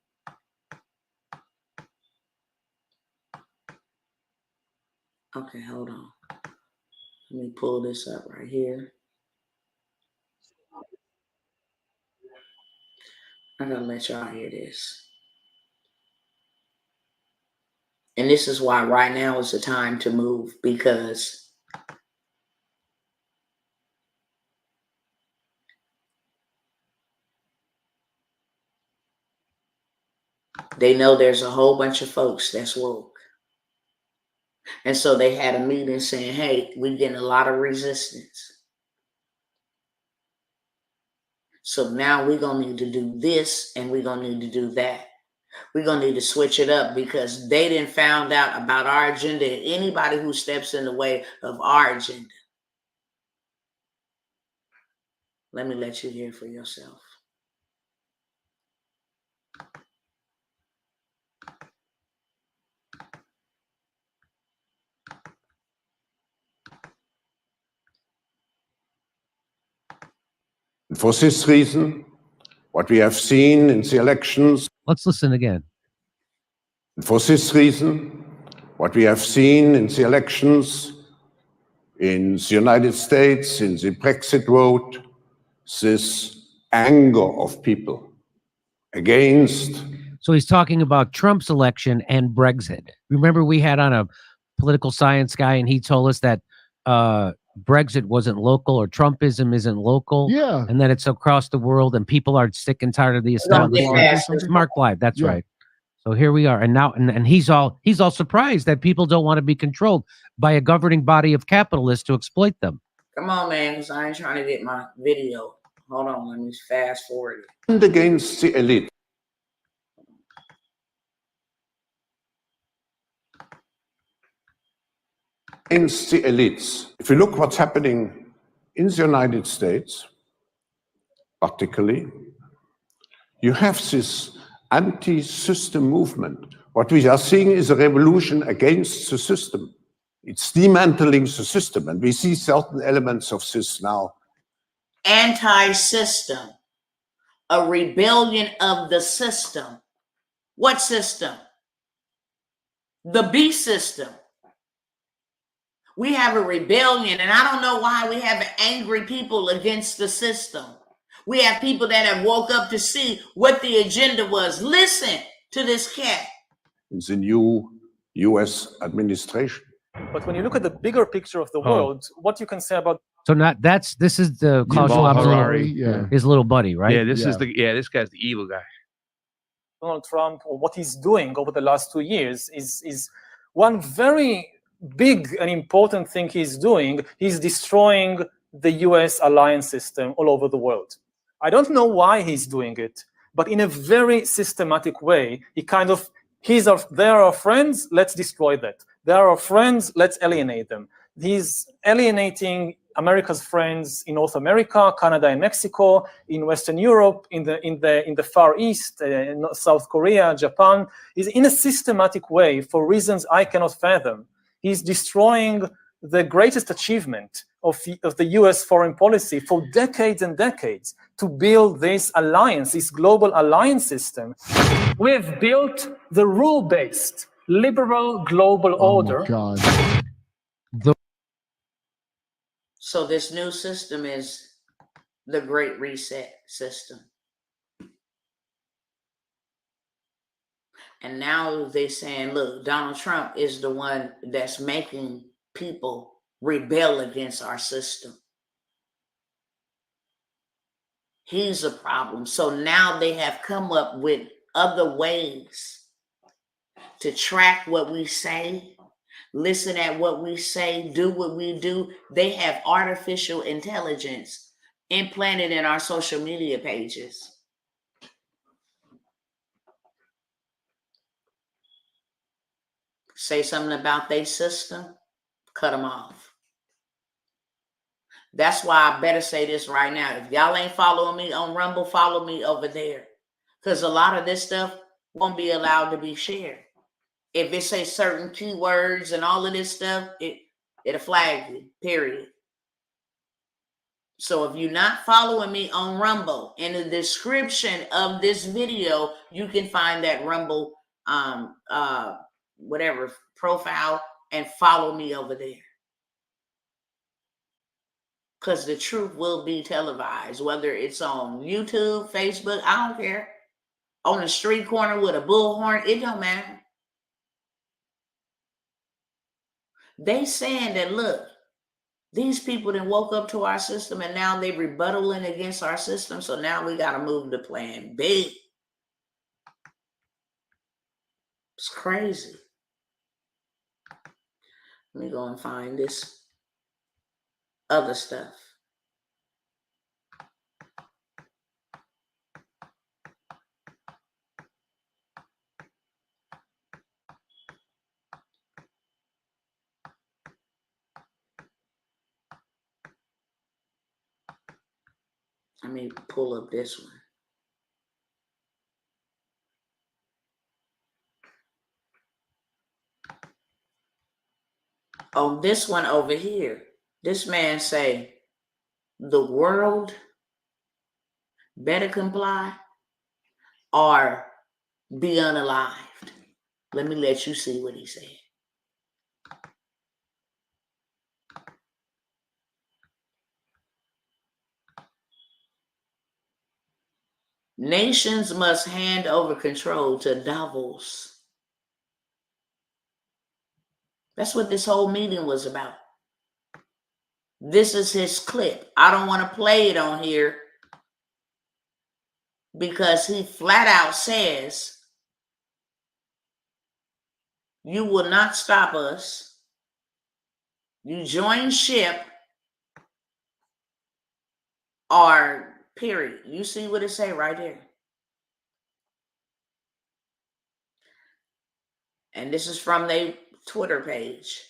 Okay, hold on. Let me pull this up right here. I gotta let y'all hear this. And this is why right now is the time to move, because They know there's a whole bunch of folks that's woke. And so they had a meeting saying, hey, we're getting a lot of resistance. So now we're going to need to do this and we're going to need to do that. We're going to need to switch it up because they didn't find out about our agenda. Anybody who steps in the way of our agenda. Let me let you hear for yourself. For this reason, what we have seen in the elections. Let's listen again. For this reason, what we have seen in the elections in the United States, in the Brexit vote, this anger of people against. So he's talking about Trump's election and Brexit. Remember, we had on a political science guy, and he told us that Brexit wasn't local, or Trumpism isn't local. Yeah. And that it's across the world, and people are sick and tired of the establishment. Mark Live, that's right. So here we are, and now, and he's all surprised that people don't want to be controlled by a governing body of capitalists to exploit them. Come on, man, because I ain't trying to get my video. Hold on, let me fast forward it. And against the elite. Against the elites. If you look what's happening in the United States, particularly, you have this anti-system movement. What we are seeing is a revolution against the system. It's dismantling the system, and we see certain elements of this now. Anti-system, a rebellion of the system. What system? The beast system. We have a rebellion, and I don't know why we have angry people against the system. We have people that have woke up to see what the agenda was. Listen to this cat. In the new US administration. But when you look at the bigger picture of the world, what you can say about So this is the Klaus Schwab's his little buddy, right? Yeah, this guy's the evil guy. Donald Trump, or what he's doing over the last 2 years, is one very big and important thing he's doing. He's destroying the US alliance system all over the world. I don't know why he's doing it, but in a very systematic way, they're our friends, let's destroy that. They're our friends, let's alienate them. He's alienating America's friends in North America, Canada and Mexico, in Western Europe, in the Far East, South Korea, Japan. He's in a systematic way, for reasons I cannot fathom. He's destroying the greatest achievement of the US foreign policy for decades and decades, to build this alliance, this global alliance system. We've built the rule-based liberal global order. God. So this new system is the Great Reset system. And now they're saying, look, Donald Trump is the one that's making people rebel against our system. He's a problem. So now they have come up with other ways to track what we say, listen at what we say, do what we do. They have artificial intelligence implanted in our social media pages. Say something about their system, cut them off. That's why I better say this right now. If y'all ain't following me on Rumble, follow me over there. Because a lot of this stuff won't be allowed to be shared. If it says certain keywords and all of this stuff, it'll flag you, period. So if you're not following me on Rumble, in the description of this video, you can find that Rumble profile and follow me over there. Because the truth will be televised, whether it's on YouTube, Facebook, I don't care. On the street corner with a bullhorn, it don't matter. They saying that, look, these people that woke up to our system and now they rebuttaling against our system. So now we got to move to plan B. It's crazy. Let me go and find this other stuff. Let me pull up this one. On this one over here, this man say, the world better comply or be unalived. Let me let you see what he said. Nations must hand over control to Davos. That's what this whole meeting was about. This is his clip. I don't want to play it on here because he flat out says, you will not stop us. You join ship or period. You see what it say right there. And this is from their Twitter page.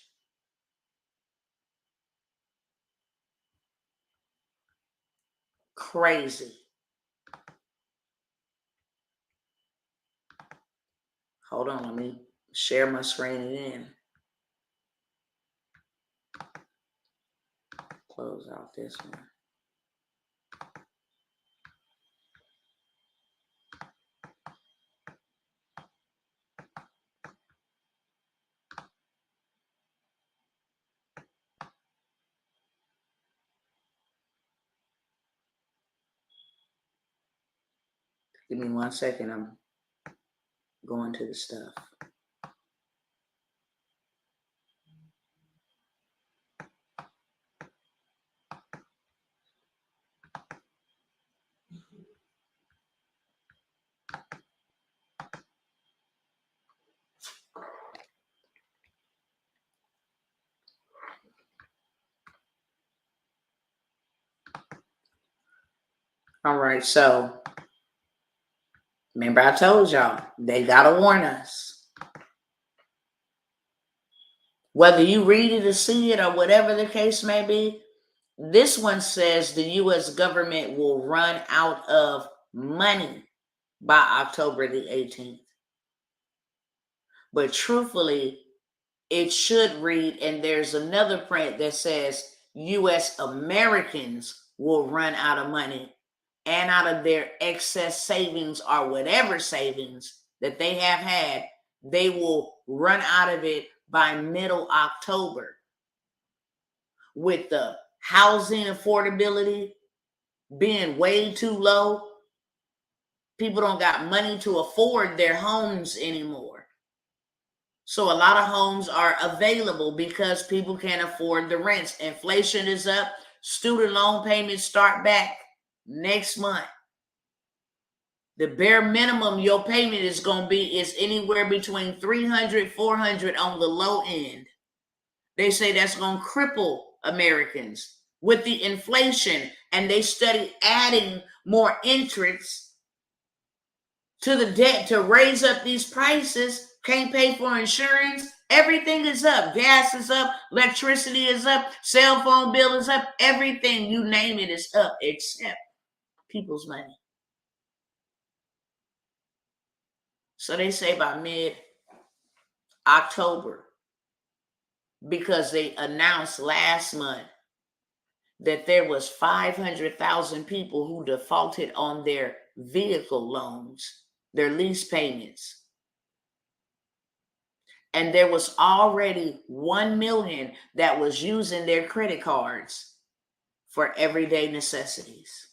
Crazy. Hold on, let me share my screen again. Close out this one. Give me 1 second. I'm going to the stuff. All right, so remember I told y'all, they got to warn us. Whether you read it or see it or whatever the case may be, this one says the U.S. government will run out of money by October the 18th. But truthfully, it should read, and there's another print that says U.S. Americans will run out of money and out of their excess savings or whatever savings that they have had, they will run out of it by middle October. With the housing affordability being way too low, people don't got money to afford their homes anymore. So a lot of homes are available because people can't afford the rents. Inflation is up. Student loan payments start back next month. The bare minimum your payment is going to be is anywhere between $300, $400 on the low end. They say that's going to cripple Americans with the inflation, and they study adding more interest to the debt to raise up these prices. Can't pay for insurance. Everything is up. Gas is up. Electricity is up. Cell phone bill is up. Everything, you name it, is up except people's money. So they say by mid-October, because they announced last month that there was 500,000 people who defaulted on their vehicle loans, their lease payments. And there was already 1 million that was using their credit cards for everyday necessities.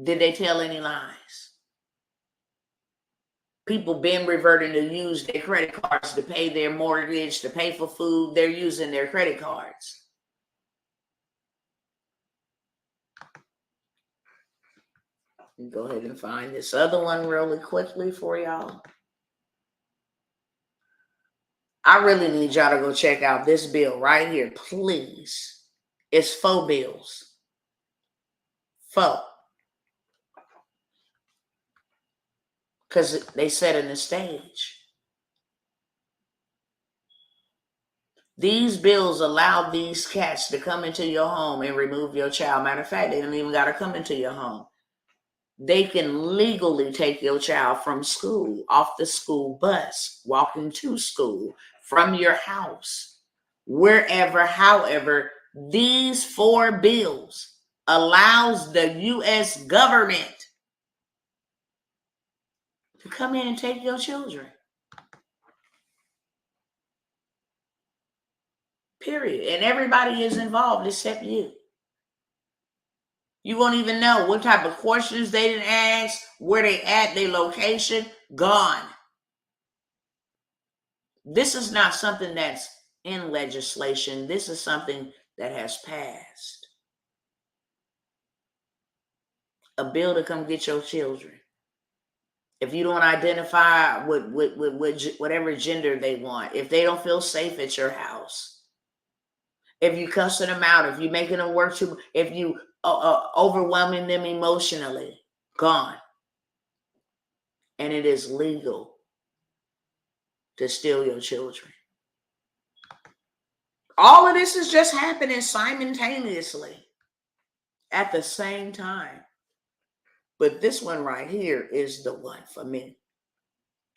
Did they tell any lies? People been reverting to use their credit cards to pay their mortgage, to pay for food. They're using their credit cards. Go ahead and find this other one really quickly for y'all. I really need y'all to go check out this bill right here, please. It's 4 bills. 4. Because they set in the stage. These bills allow these cats to come into your home and remove your child. Matter of fact, they don't even got to come into your home. They can legally take your child from school, off the school bus, walking to school, from your house, wherever. However, these 4 bills allows the U.S. government to come in and take your children. Period. And everybody is involved except you. You won't even know what type of questions they didn't ask, where they at, their location, gone. This is not something that's in legislation. This is something that has passed. A bill to come get your children. If you don't identify with whatever gender they want, if they don't feel safe at your house, if you cussing them out, if you making them work too, if you overwhelming them emotionally, gone. And it is legal to steal your children. All of this is just happening simultaneously at the same time. But this one right here is the one for me.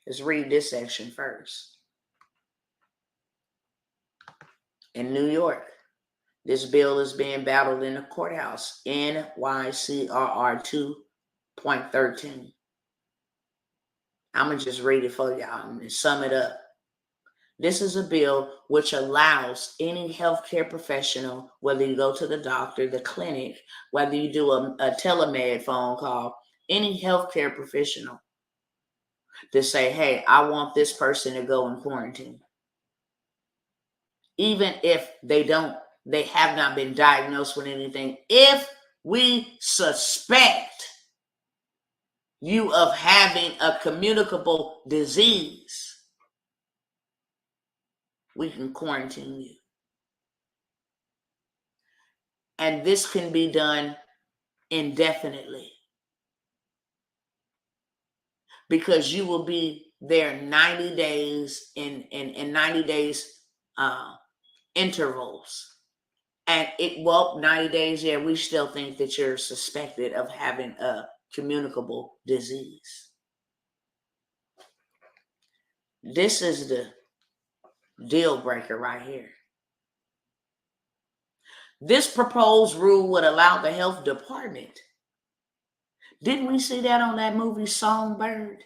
Let's read this section first. In New York, this bill is being battled in the courthouse, NYCRR 2.13. I'm going to just read it for y'all and sum it up. This is a bill which allows any healthcare professional, whether you go to the doctor, the clinic, whether you do a telemed phone call, any healthcare professional, to say, hey, I want this person to go in quarantine. Even if they have not been diagnosed with anything. If we suspect you of having a communicable disease, we can quarantine you. And this can be done indefinitely, because you will be there 90 days in 90 days intervals. And 90 days, yeah, we still think that you're suspected of having a communicable disease. This is the deal breaker right here. This proposed rule would allow the health department. Didn't we see that on that movie Songbird?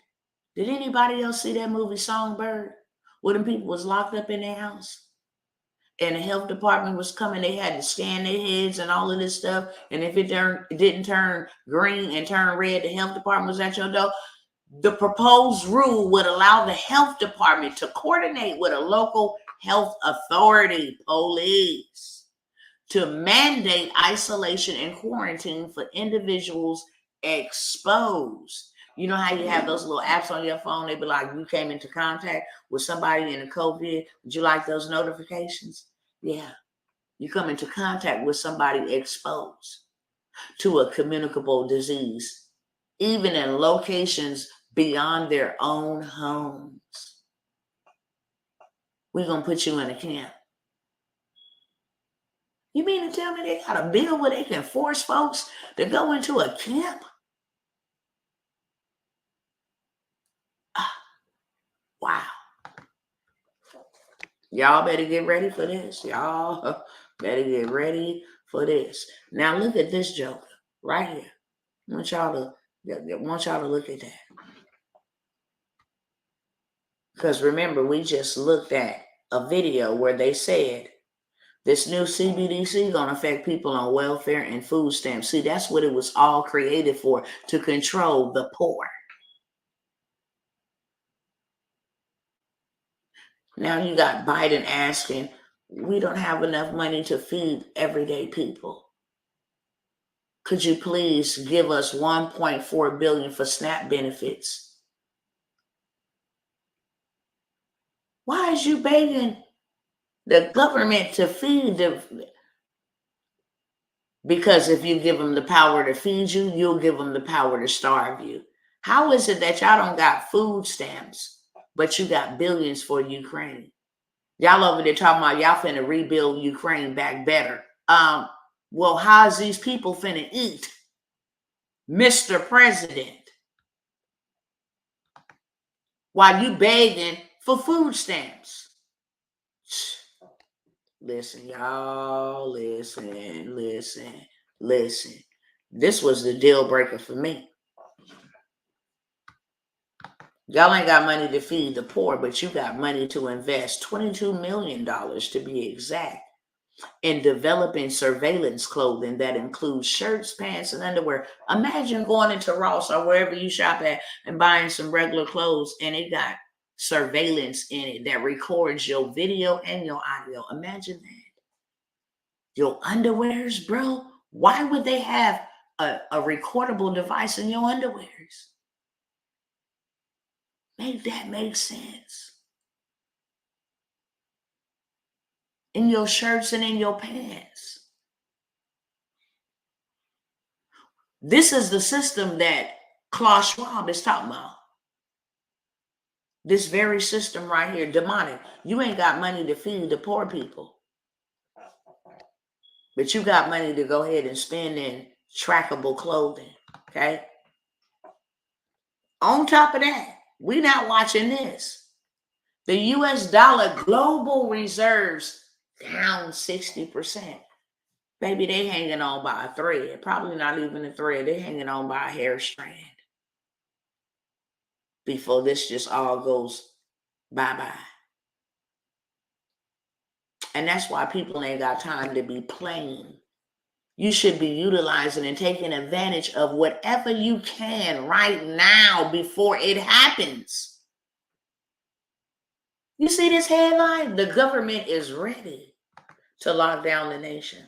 Did anybody else see that movie Songbird? Where them people was locked up in their house? And the health department was coming, they had to scan their heads and all of this stuff. And if it didn't turn green and turn red, the health department was at your door. The proposed rule would allow the health department to coordinate with a local health authority, police, to mandate isolation and quarantine for individuals exposed. You know how you have those little apps on your phone? They be like, you came into contact with somebody in the COVID. Would you like those notifications? Yeah. You come into contact with somebody exposed to a communicable disease, even in locations beyond their own homes. We're going to put you in a camp. You mean to tell me they got a bill where they can force folks to go into a camp? Wow. Y'all better get ready for this. Y'all better get ready for this. Now look at this joker right here. I want y'all to look at that. Because remember, we just looked at a video where they said this new CBDC going to affect people on welfare and food stamps. See, that's what it was all created for, to control the poor. Now you got Biden asking, we don't have enough money to feed everyday people. Could you please give us $1.4 billion for SNAP benefits? Why is you begging the government to feed the? Because if you give them the power to feed you, you'll give them the power to starve you. How is it that y'all don't got food stamps, but you got billions for Ukraine? Y'all over there talking about y'all finna rebuild Ukraine back better. Well, how's these people finna eat, Mr. President? While you begging for food stamps. Listen, y'all, listen. This was the deal breaker for me. Y'all ain't got money to feed the poor, but you got money to invest $22 million to be exact in developing surveillance clothing that includes shirts, pants, and underwear. Imagine going into Ross or wherever you shop at and buying some regular clothes and it got surveillance in it that records your video and your audio. Imagine that. Your underwears, bro. Why would they have a recordable device in your underwears? Make that make sense. In your shirts and in your pants. This is the system that Klaus Schwab is talking about. This very system right here, demonic. You ain't got money to feed the poor people. But you got money to go ahead and spend in trackable clothing. Okay? On top of that, we're not watching this. The US dollar global reserves down 60%. Baby, they hanging on by a thread. Probably not even a thread. They hanging on by a hair strand. Before this just all goes bye-bye. And that's why people ain't got time to be playing. You should be utilizing and taking advantage of whatever you can right now before it happens. You see this headline? The government is ready to lock down the nation.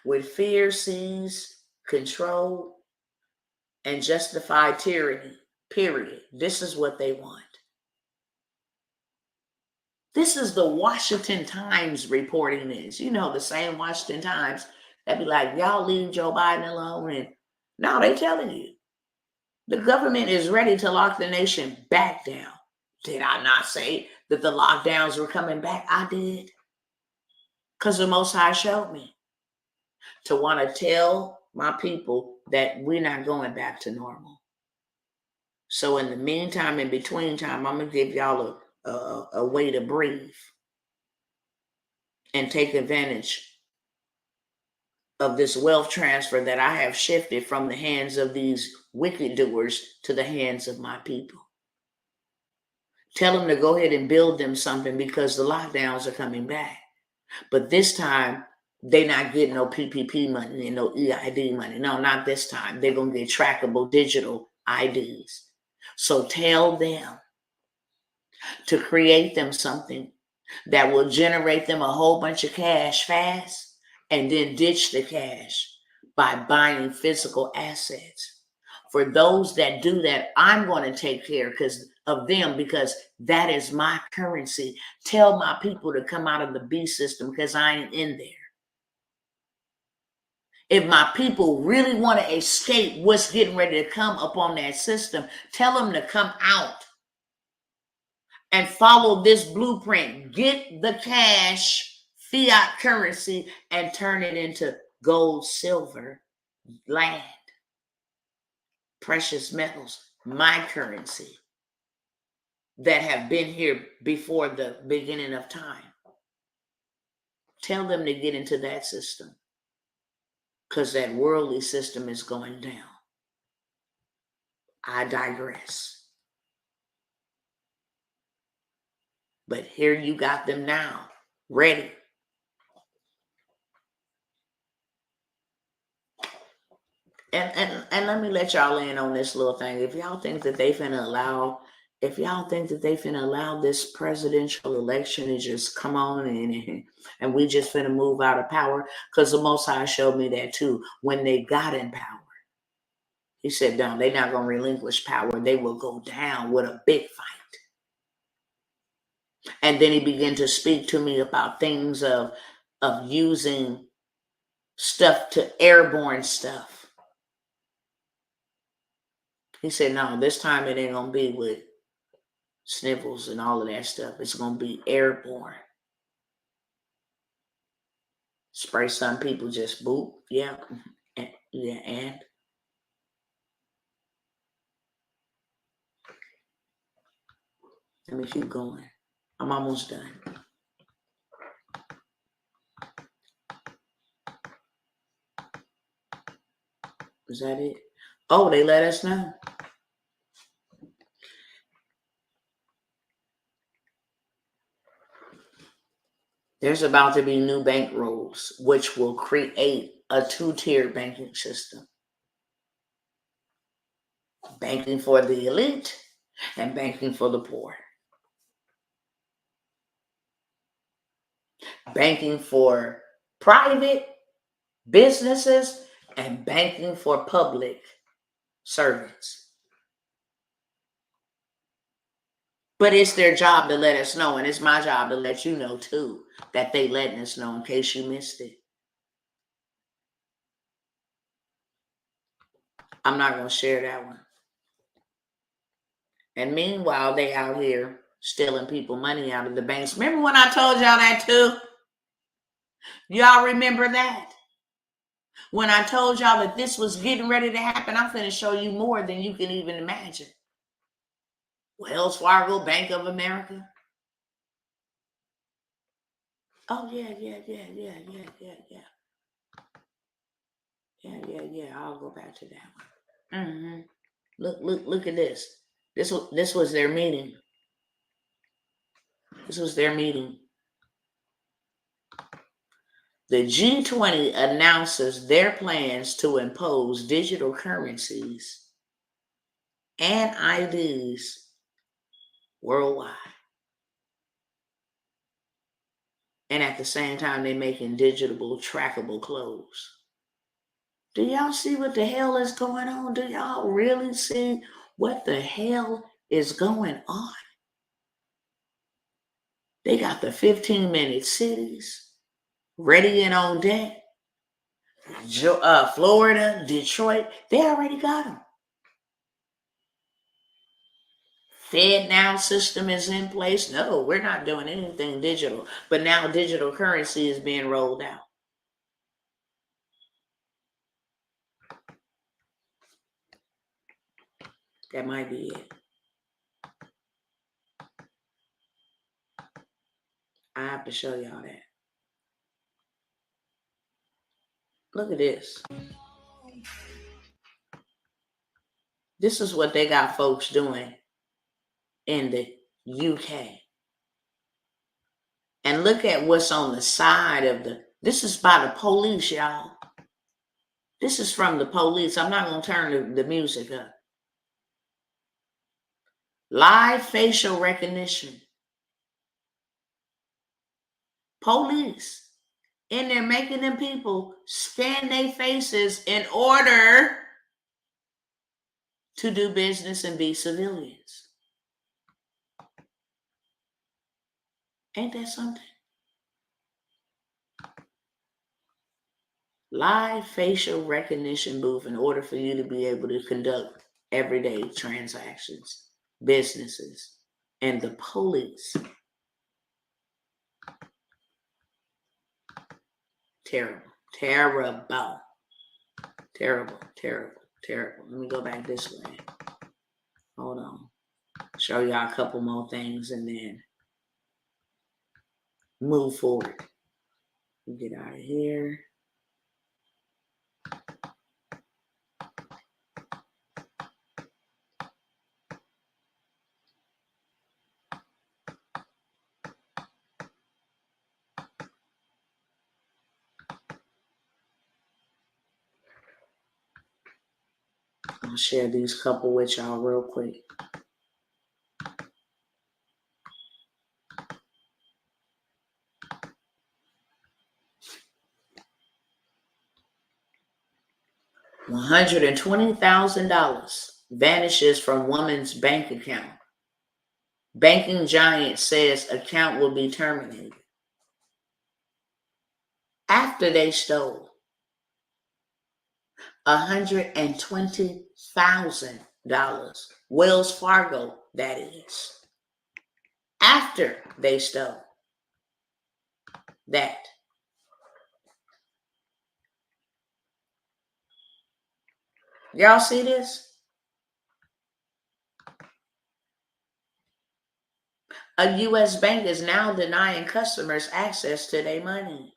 With fear, seize, control, and justified tyranny, period. This is what they want. This is the Washington Times reporting this. You know, the same Washington Times that be like, y'all leave Joe Biden alone. And now they telling you, the government is ready to lock the nation back down. Did I not say that the lockdowns were coming back? I did. Because the Most High showed me to want to tell my people that we're not going back to normal. So in the meantime, in between time, I'm going to give y'all a way to breathe and take advantage of this wealth transfer that I have shifted from the hands of these wicked doers to the hands of my people. Tell them to go ahead and build them something because the lockdowns are coming back. But this time, they're not getting no PPP money and no EID money. No, not this time. They're going to get trackable digital IDs. So tell them to create them something that will generate them a whole bunch of cash fast and then ditch the cash by buying physical assets. For those that do that, I'm going to take care of them because that is my currency. Tell my people to come out of the B system because I ain't in there. If my people really want to escape what's getting ready to come up on that system, tell them to come out and follow this blueprint. Get the cash, fiat currency, and turn it into gold, silver, land, precious metals, my currency that have been here before the beginning of time. Tell them to get into that system because that worldly system is going down. I digress. But here you got them now, ready. And let me let y'all in on this little thing. If y'all think that they finna allow If y'all think that they finna allow this presidential election to just come on and we just finna move out of power, because the Most High showed me that too. When they got in power, he said, no, they're not gonna relinquish power. They will go down with a big fight. And then he began to speak to me about things of using stuff to airborne stuff. He said, no, this time it ain't gonna be with sniffles and all of that stuff. It's gonna be airborne. Spray some people just boop. Yeah. And let me keep going. I'm almost done. Is that it? Oh, they let us know. There's about to be new bank rules, which will create a two-tier banking system. Banking for the elite and banking for the poor. Banking for private businesses and banking for public servants. But it's their job to let us know, and it's my job to let you know too, that they letting us know in case you missed it. I'm not going to share that one. And meanwhile, they out here stealing people money out of the banks. Remember when I told y'all that too? Y'all remember that? When I told y'all that this was getting ready to happen, I'm going to show you more than you can even imagine. Wells Fargo, Bank of America. Oh, yeah. Yeah. I'll go back to that one. Mm-hmm. Look at this. This was their meeting. This was their meeting. The G20 announces their plans to impose digital currencies and IDs worldwide. And at the same time, they're making digital trackable clothes. Do y'all see what the hell is going on? Do y'all really see what the hell is going on? They got the 15-minute cities ready and on deck. Florida, Detroit, they already got them. FedNow system is in place. No, we're not doing anything digital. But now digital currency is being rolled out. That might be it. I have to show y'all that. Look at this. This is what they got folks doing in the UK. And look at what's on the side of this is by the police, y'all. This is from the police. I'm not going to turn the music up. Live facial recognition. Police. And they're making them people scan their faces in order to do business and be civilians. Ain't that something? Live facial recognition booth in order for you to be able to conduct everyday transactions, businesses, and the police. Terrible. Let me go back this way. Hold on. Show y'all a couple more things and then move forward. Get out of here. I'll share these couple with y'all real quick. $120,000 vanishes from woman's bank account. Banking giant says account will be terminated. After they stole $120,000. Wells Fargo, that is. After they stole that. Y'all see this? A U.S. bank is now denying customers access to their money.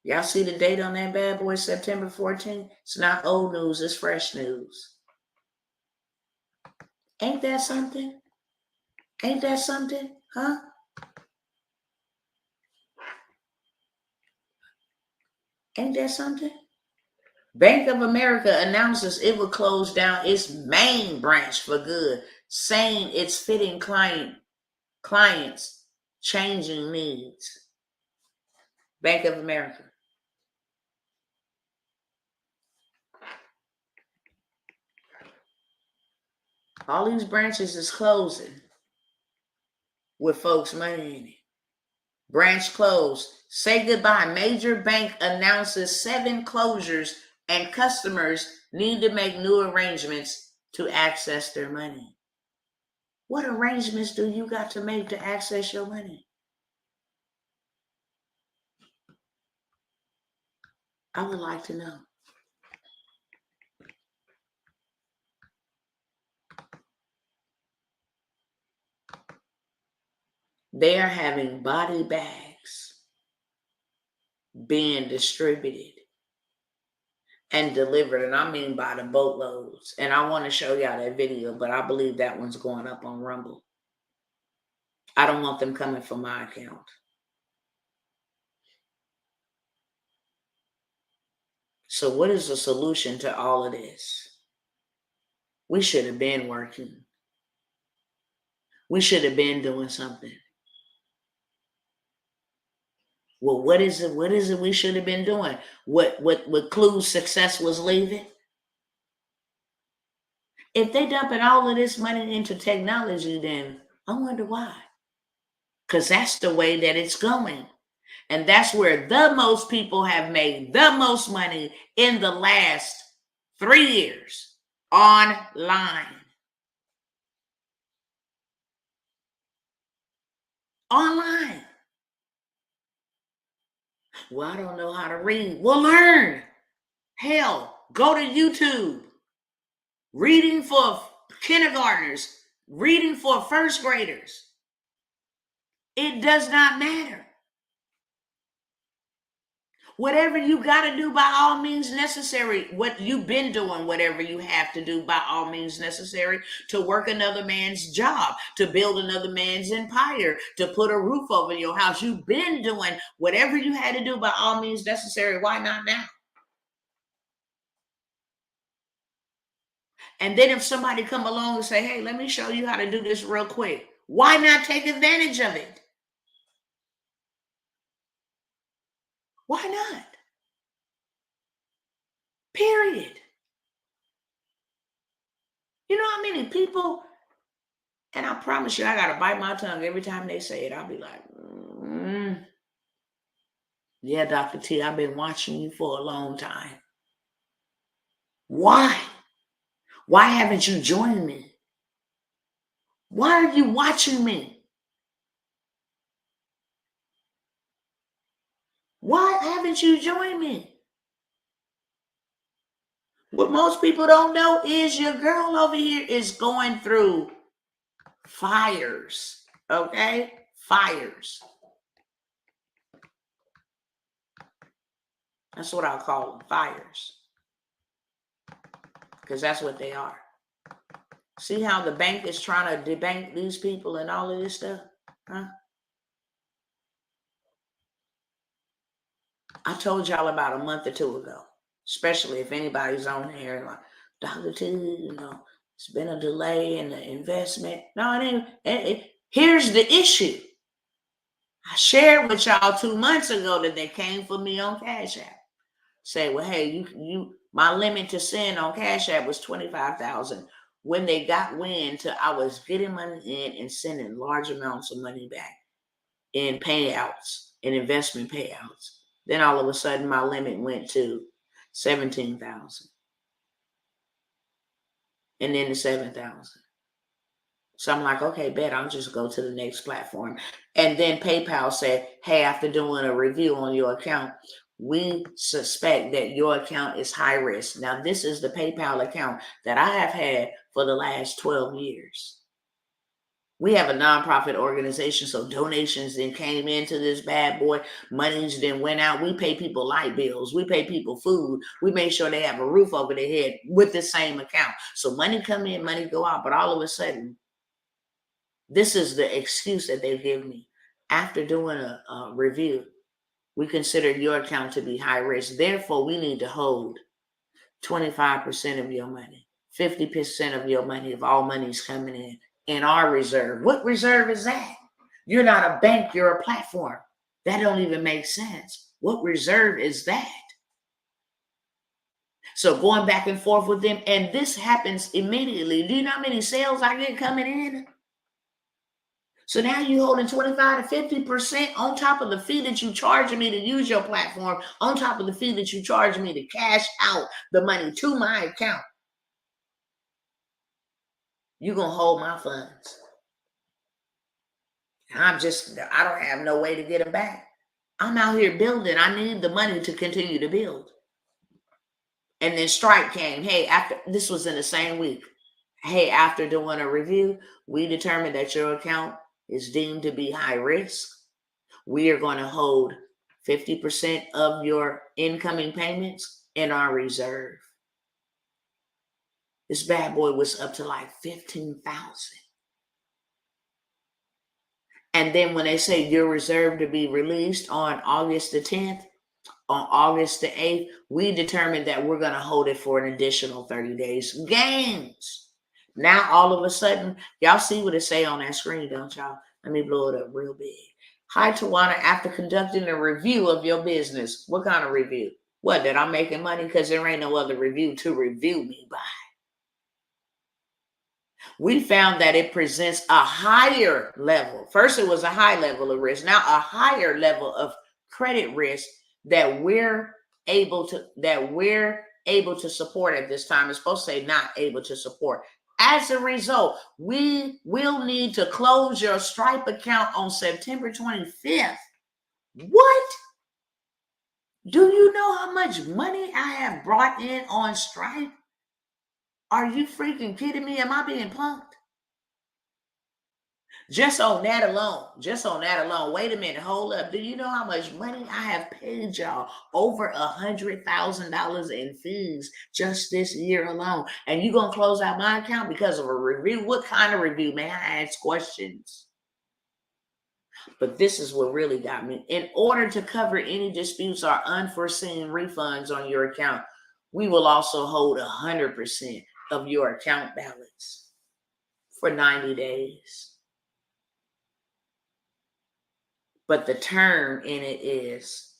Y'all see the date on that bad boy, September 14th? It's not old news, it's fresh news. Ain't that something? Ain't that something? Huh? Ain't that something? Bank of America announces it will close down its main branch for good, saying it's fitting clients' changing needs. Bank of America. All these branches is closing with folks' money in it. Branch closed. Say goodbye. Major bank announces 7 closures and customers need to make new arrangements to access their money. What arrangements do you got to make to access your money? I would like to know. They are having body bags being distributed and delivered, and I mean by the boatloads. And I want to show y'all that video, but I believe that one's going up on Rumble. I don't want them coming from my account. So what is the solution to all of this? We should have been working. We should have been doing something. Well, what is it? What is it we should have been doing? What clues success was leaving? If they dumping all of this money into technology, then I wonder why. Because that's the way that it's going. And that's where the most people have made the most money in the last 3 years. Online. Online. Well, I don't know how to read. Well, learn. Hell, go to YouTube. Reading for kindergartners. Reading for first graders. It does not matter. Whatever you got to do by all means necessary, what you've been doing, whatever you have to do by all means necessary to work another man's job, to build another man's empire, to put a roof over your house. You've been doing whatever you had to do by all means necessary. Why not now? And then if somebody come along and say, hey, let me show you how to do this real quick. Why not take advantage of it? Why not? Period. You know how many people, and I promise you, I got to bite my tongue every time they say it. I'll be like, yeah, Dr. T, I've been watching you for a long time. Why? Why haven't you joined me? Why are you watching me? Why haven't you joined me? What most people don't know is your girl over here is going through fires, okay? Fires. That's what I'll call them, fires. Because that's what they are. See how the bank is trying to debank these people and all of this stuff? Huh? I told y'all about a month or 2 ago, especially if anybody's on here like, Dr. T, you know, it's been a delay in the investment. No, it ain't. Here's the issue. I shared with y'all 2 months ago that they came for me on Cash App. say, well, hey, my limit to send on Cash App was $25,000. When they got wind to I was getting money in and sending large amounts of money back in payouts, in investment payouts, then all of a sudden my limit went to 17,000, and then to 7,000. So I'm like, okay, bet I'll just go to the next platform. And then PayPal said, hey, after doing a review on your account, we suspect that your account is high risk. Now, this is the PayPal account that I have had for the last 12 years. We have a nonprofit organization, so donations then came into this bad boy. Monies then went out. We pay people light bills. We pay people food. We make sure they have a roof over their head with the same account. So money come in, money go out. But all of a sudden, this is the excuse that they give me. After doing a review, we consider your account to be high risk. Therefore, we need to hold 25% of your money, 50% of your money, if all money's coming in our reserve. What reserve is that? You're not a bank, you're a platform. That don't even make sense. What reserve is that? So going back and forth with them, and this happens immediately. Do you know how many sales I get coming in? So now you're holding 25 to 50% on top of the fee that you charge me to use your platform, on top of the fee that you charge me to cash out the money to my account. You're going to hold my funds. I don't have no way to get them back. I'm out here building. I need the money to continue to build. And then strike came. Hey, this was in the same week. Hey, after doing a review, we determined that your account is deemed to be high risk. We are going to hold 50% of your incoming payments in our reserve. This bad boy was up to like 15,000. And then when they say you're reserved to be released on August the 10th, on August the 8th, we determined that we're going to hold it for an additional 30 days. Games. Now, all of a sudden, y'all see what it say on that screen, don't y'all? Let me blow it up real big. Hi, Tawanna, after conducting a review of your business. What kind of review? What, that I'm making money? Because there ain't no other review to review me by. We found that it presents a higher level. First, it was a high level of risk. Now, a higher level of credit risk that we're able to support at this time. It's supposed to say not able to support. As a result, we will need to close your Stripe account on September 25th. What? Do you know how much money I have brought in on Stripe? Are you freaking kidding me? Am I being punked? Just on that alone. Wait a minute, hold up. Do you know how much money I have paid y'all? Over $100,000 in fees just this year alone. And you gonna close out my account because of a review? What kind of review? May I ask questions? But this is what really got me. In order to cover any disputes or unforeseen refunds on your account, we will also hold 100% of your account balance for 90 days. But the term in it is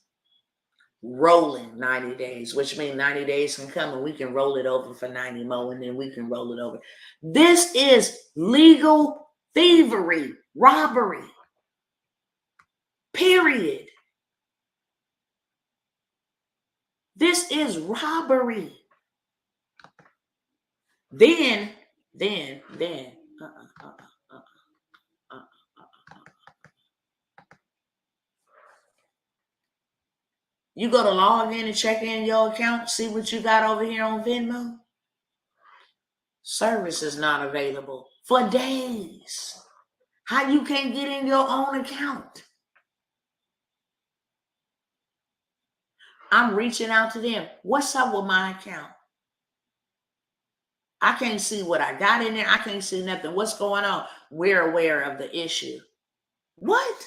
rolling 90 days, which means 90 days can come and we can roll it over for 90 more, and then we can roll it over. This is legal thievery, robbery, period. This is robbery. Then, you go to log in and check in your account, see what you got over here on Venmo. Service is not available for days. How you can't get in your own account? I'm reaching out to them. What's up with my account? I can't see what I got in there. I can't see nothing. What's going on? We're aware of the issue. What?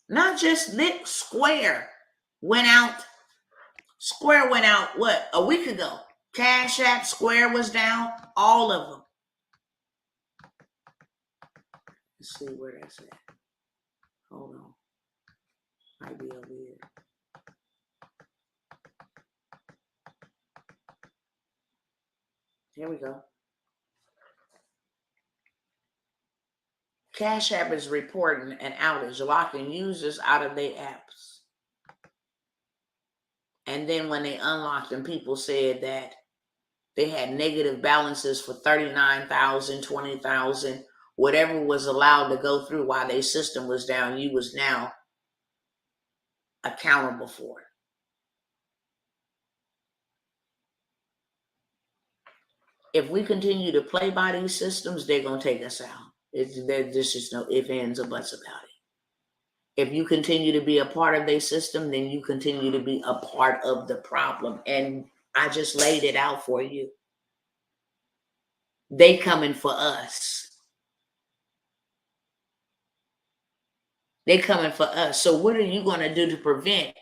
Not just Nick. Square went out. Square went out, what, a week ago? Cash App, Square was down. All of them. Let's see where that's at. Hold on. Might be over here. Here we go. Cash App is reporting an outage, locking users out of their apps. And then when they unlocked them, people said that they had negative balances for 39,000, 20,000, whatever was allowed to go through while their system was down, you was now accountable for it. If we continue to play by these systems, they're going to take us out. There's just no ifs, ands, or buts about it. If you continue to be a part of their system, then you continue to be a part of the problem. And I just laid it out for you. They coming for us. They coming for us. So what are you going to do to prevent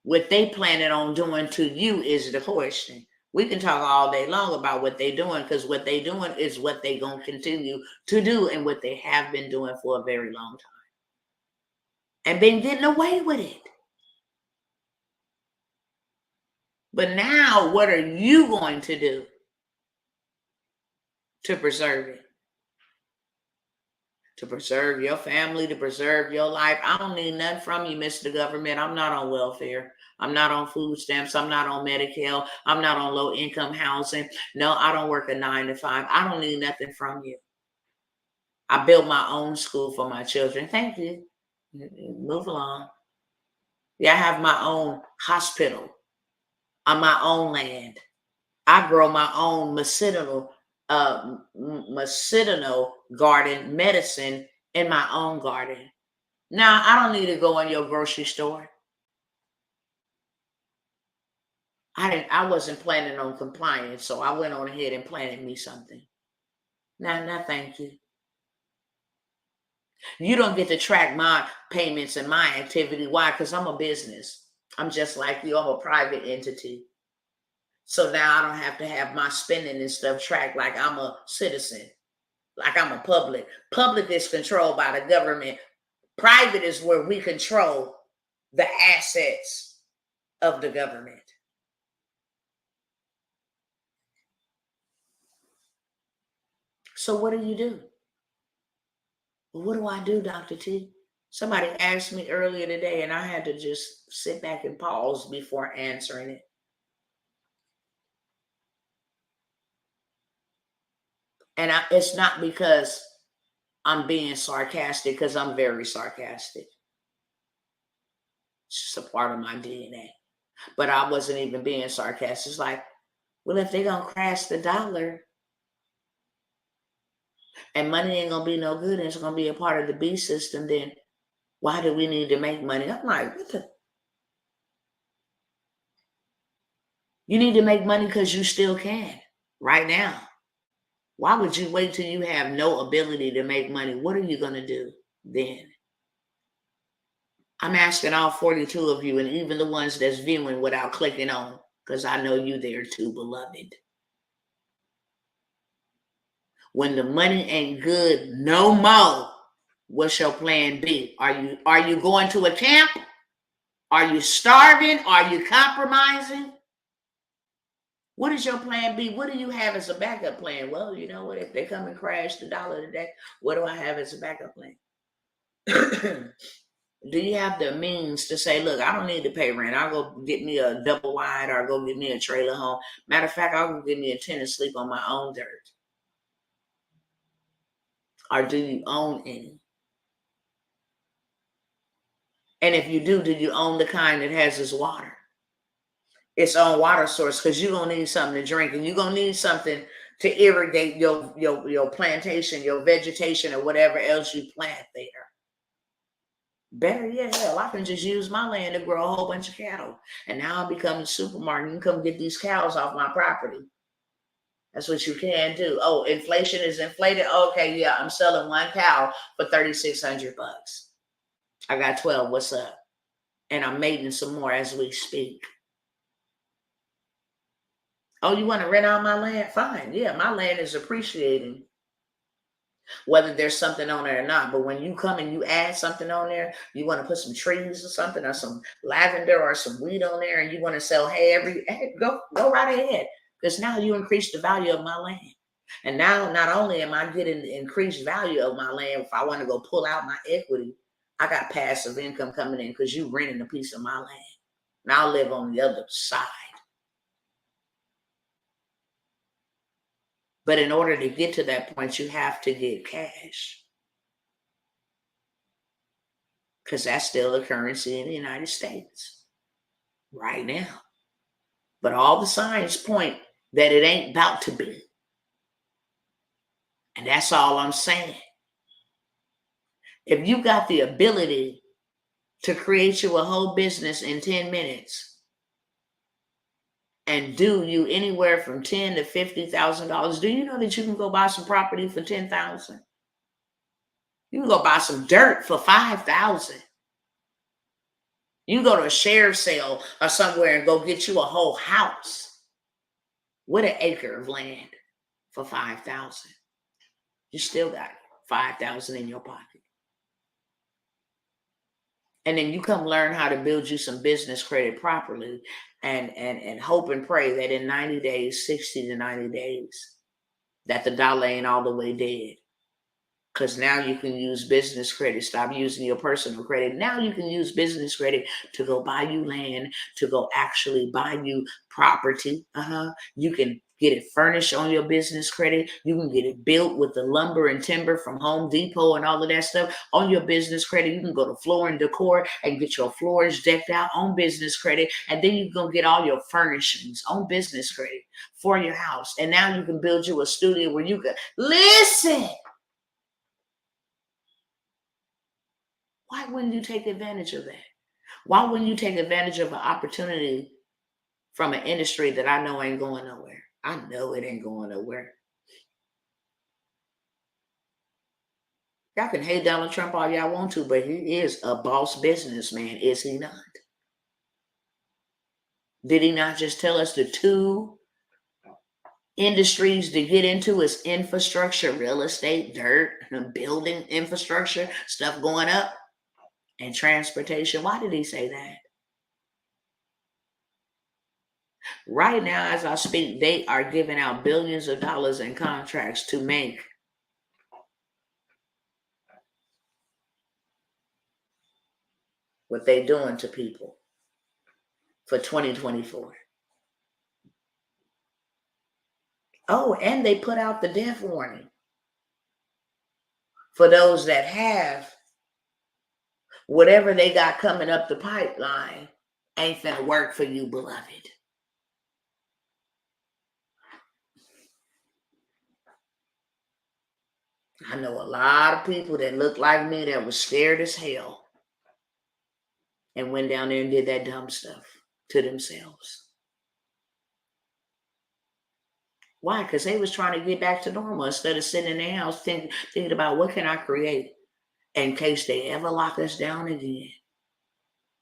what they planning on doing to you is the question. We can talk all day long about what they're doing, because what they're doing is what they're going to continue to do and what they have been doing for a very long time. And been getting away with it. But now, what are you going to do to preserve it? To preserve your family, to preserve your life. I don't need nothing from you, Mr. Government. I'm not on welfare. I'm not on food stamps. I'm not on Medicare. I'm not on low-income housing. No, I don't work a 9 to 5. I don't need nothing from you. I built my own school for my children. Thank you. Move along. Yeah, I have my own hospital on my own land. I grow my own medicinal garden medicine in my own garden. Now, I don't need to go in your grocery store. I wasn't planning on compliance, so I went on ahead and planted me something. Now, thank you. You don't get to track my payments and my activity. Why? Because I'm a business. I'm just like you. I'm a private entity. So now I don't have to have my spending and stuff tracked like I'm a citizen, like I'm a public. Public is controlled by the government. Private is where we control the assets of the government. So what do you do? What do I do, Dr. T? Somebody asked me earlier today, and I had to just sit back and pause before answering it. And it's not because I'm being sarcastic, because I'm very sarcastic. It's just a part of my DNA. But I wasn't even being sarcastic. It's like, well, if they're going to crash the dollar and money ain't going to be no good and it's going to be a part of the B system, then why do we need to make money? I'm like, what the? You need to make money because you still can right now. Why would you wait till you have no ability to make money? What are you going to do then? I'm asking all 42 of you, and even the ones that's viewing without clicking on, because I know you there too, beloved. When the money ain't good no more, what's your plan B? Are you going to a camp? Are you starving? Are you compromising? What is your plan B? What do you have as a backup plan? Well, you know what? If they come and crash the dollar today, what do I have as a backup plan? Do you have the means to say, look, I don't need to pay rent. I'll go get me a double wide, or go get me a trailer home. Matter of fact, I'll go get me a tent and sleep on my own dirt. Or do you own any? And if you do you own the kind that has its water? Its own water source, because you're going to need something to drink, and you're going to need something to irrigate your plantation, your vegetation, or whatever else you plant there. Better yet, hell, I can just use my land to grow a whole bunch of cattle. And now I'll become a supermarket. You can come get these cows off my property. That's what you can do. Oh, inflation is inflated. Okay, yeah, I'm selling one cow for $3,600. I got 12. What's up? And I'm mating some more as we speak. Oh, you want to rent out my land? Fine. Yeah, my land is appreciating, whether there's something on there or not. But when you come and you add something on there, you want to put some trees or something, or some lavender or some weed on there, and you want to sell hay go right ahead. because now you increase the value of my land. And now not only am I getting the increased value of my land, if I want to go pull out my equity, I got passive income coming in because you renting a piece of my land. Now I live on the other side. But in order to get to that point, you have to get cash. Because that's still the currency in the United States right now. But all the signs point that it ain't about to be. And that's all I'm saying. If you got the ability to create you a whole business in 10 minutes and do you anywhere from $10,000 to $50,000, do you know that you can go buy some property for $10,000? You can go buy some dirt for $5,000. You can go to a share sale or somewhere and go get you a whole house with an acre of land for $5,000. You still got $5,000 in your pocket. And then you come learn how to build you some business credit properly and hope and pray that in 90 days, 60 to 90 days, that the dollar ain't all the way dead. Because now you can use business credit. Stop using your personal credit. Now you can use business credit to go buy you land, to go actually buy you property. You can get it furnished on your business credit. You can get it built with the lumber and timber from Home Depot and all of that stuff on your business credit. You can go to Floor and Decor and get your floors decked out on business credit. And then you can get all your furnishings on business credit for your house. And now you can build you a studio where you can listen. Why wouldn't you take advantage of that? Why wouldn't you take advantage of an opportunity from an industry that I know ain't going nowhere? I know it ain't going nowhere. Y'all can hate Donald Trump all y'all want to, but he is a boss businessman, is he not? Did he not just tell us the two industries to get into is infrastructure, real estate, dirt, building infrastructure, stuff going up, and transportation? Why did he say that? Right now, as I speak, they are giving out billions of dollars in contracts to make what they're doing to people for 2024. Oh, and they put out the death warning for those that have whatever they got coming up the pipeline ain't finna work for you, beloved. I know a lot of people that look like me that was scared as hell and went down there and did that dumb stuff to themselves. Why? Because they was trying to get back to normal instead of sitting in their house thinking about what can I create in case they ever lock us down again.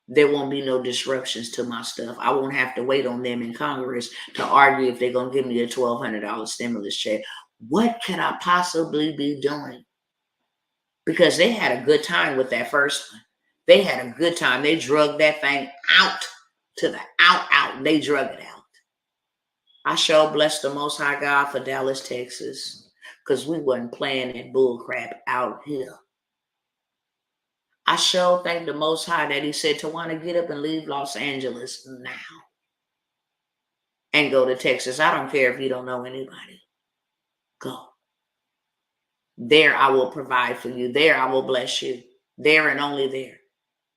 There won't be no disruptions to my stuff. I won't have to wait on them in Congress to argue if they're going to give me a $1,200 stimulus check. What could I possibly be doing? Because they had a good time with that first one. They had a good time. They drugged that thing out to the out. They drug it out. I sure bless the Most High God for Dallas, Texas, because we wasn't playing that bull crap out here. I sure thank the Most High that he said, Tawanna, get up and leave Los Angeles now and go to Texas. I don't care if you don't know anybody. Go. There I will provide for you. There I will bless you. There and only there.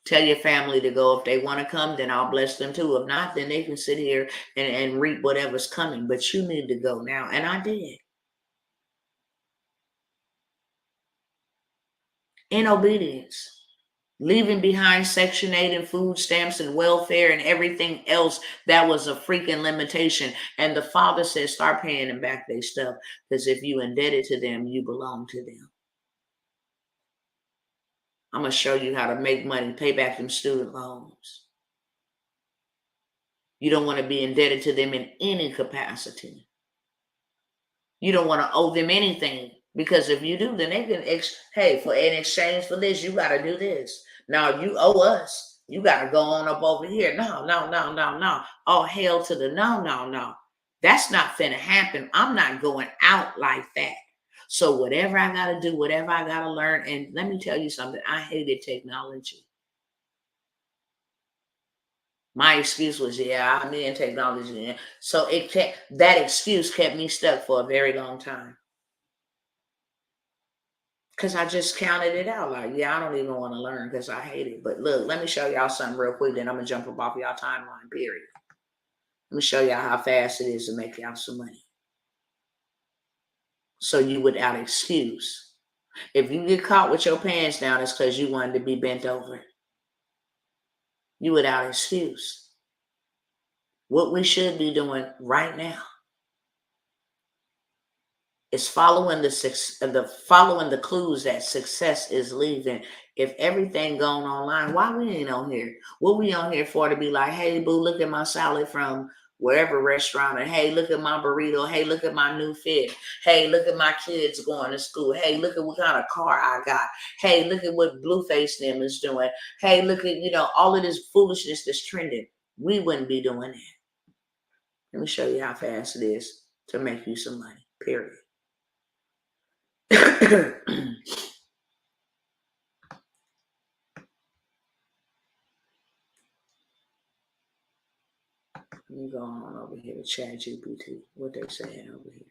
Tell your family to go. If they want to come, then I'll bless them too. If not, then they can sit here and reap whatever's coming. But you need to go now. And I did. In obedience. Leaving behind Section 8 and food stamps and welfare and everything else that was a freaking limitation. And the Father says, start paying them back their stuff. Because if you indebted to them, you belong to them. I'm going to show you how to make money, pay back them student loans. You don't want to be indebted to them in any capacity. You don't want to owe them anything. Because if you do, then they can, in exchange for this, you got to do this. Now you owe us. You got to go on up over here. No. All hail to the no. That's not finna happen. I'm not going out like that. So whatever I gotta do, whatever I gotta learn, and let me tell you something, I hated technology. My excuse was, yeah, I'm in technology. So that excuse kept me stuck for a very long time. Because I just counted it out. Like, yeah, I don't even want to learn because I hate it. But look, let me show y'all something real quick. Then I'm going to jump up off y'all timeline, period. Let me show y'all how fast it is to make y'all some money. So you without excuse. If you get caught with your pants down, it's because you wanted to be bent over. You without excuse. What we should be doing right now is following the clues that success is leaving. If everything going online, why we ain't on here? What we on here for? To be like, hey boo, look at my salad from wherever restaurant, and hey, look at my burrito, hey, look at my new fit, hey, look at my kids going to school, hey, look at what kind of car I got, hey, look at what Blueface them is doing, hey, look at, all of this foolishness that's trending. We wouldn't be doing that. Let me show you how fast it is to make you some money, period. Let me go on over here to Chat GPT. What they saying over here?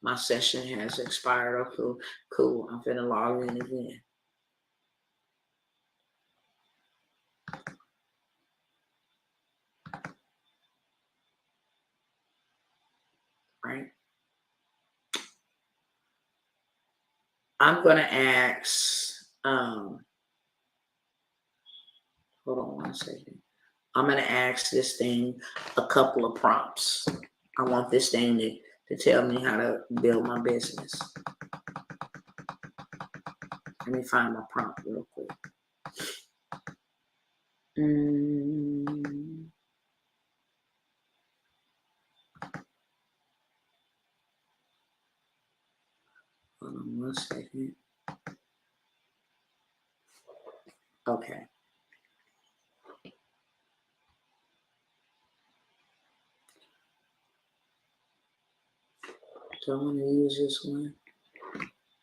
My session has expired. Oh, cool. I'm finna log in again. Right. I'm gonna ask. Hold on one second. I'm gonna ask this thing a couple of prompts. I want this thing to tell me how to build my business. Let me find my prompt real quick. Hold on one second. Okay. Do I want to use this one?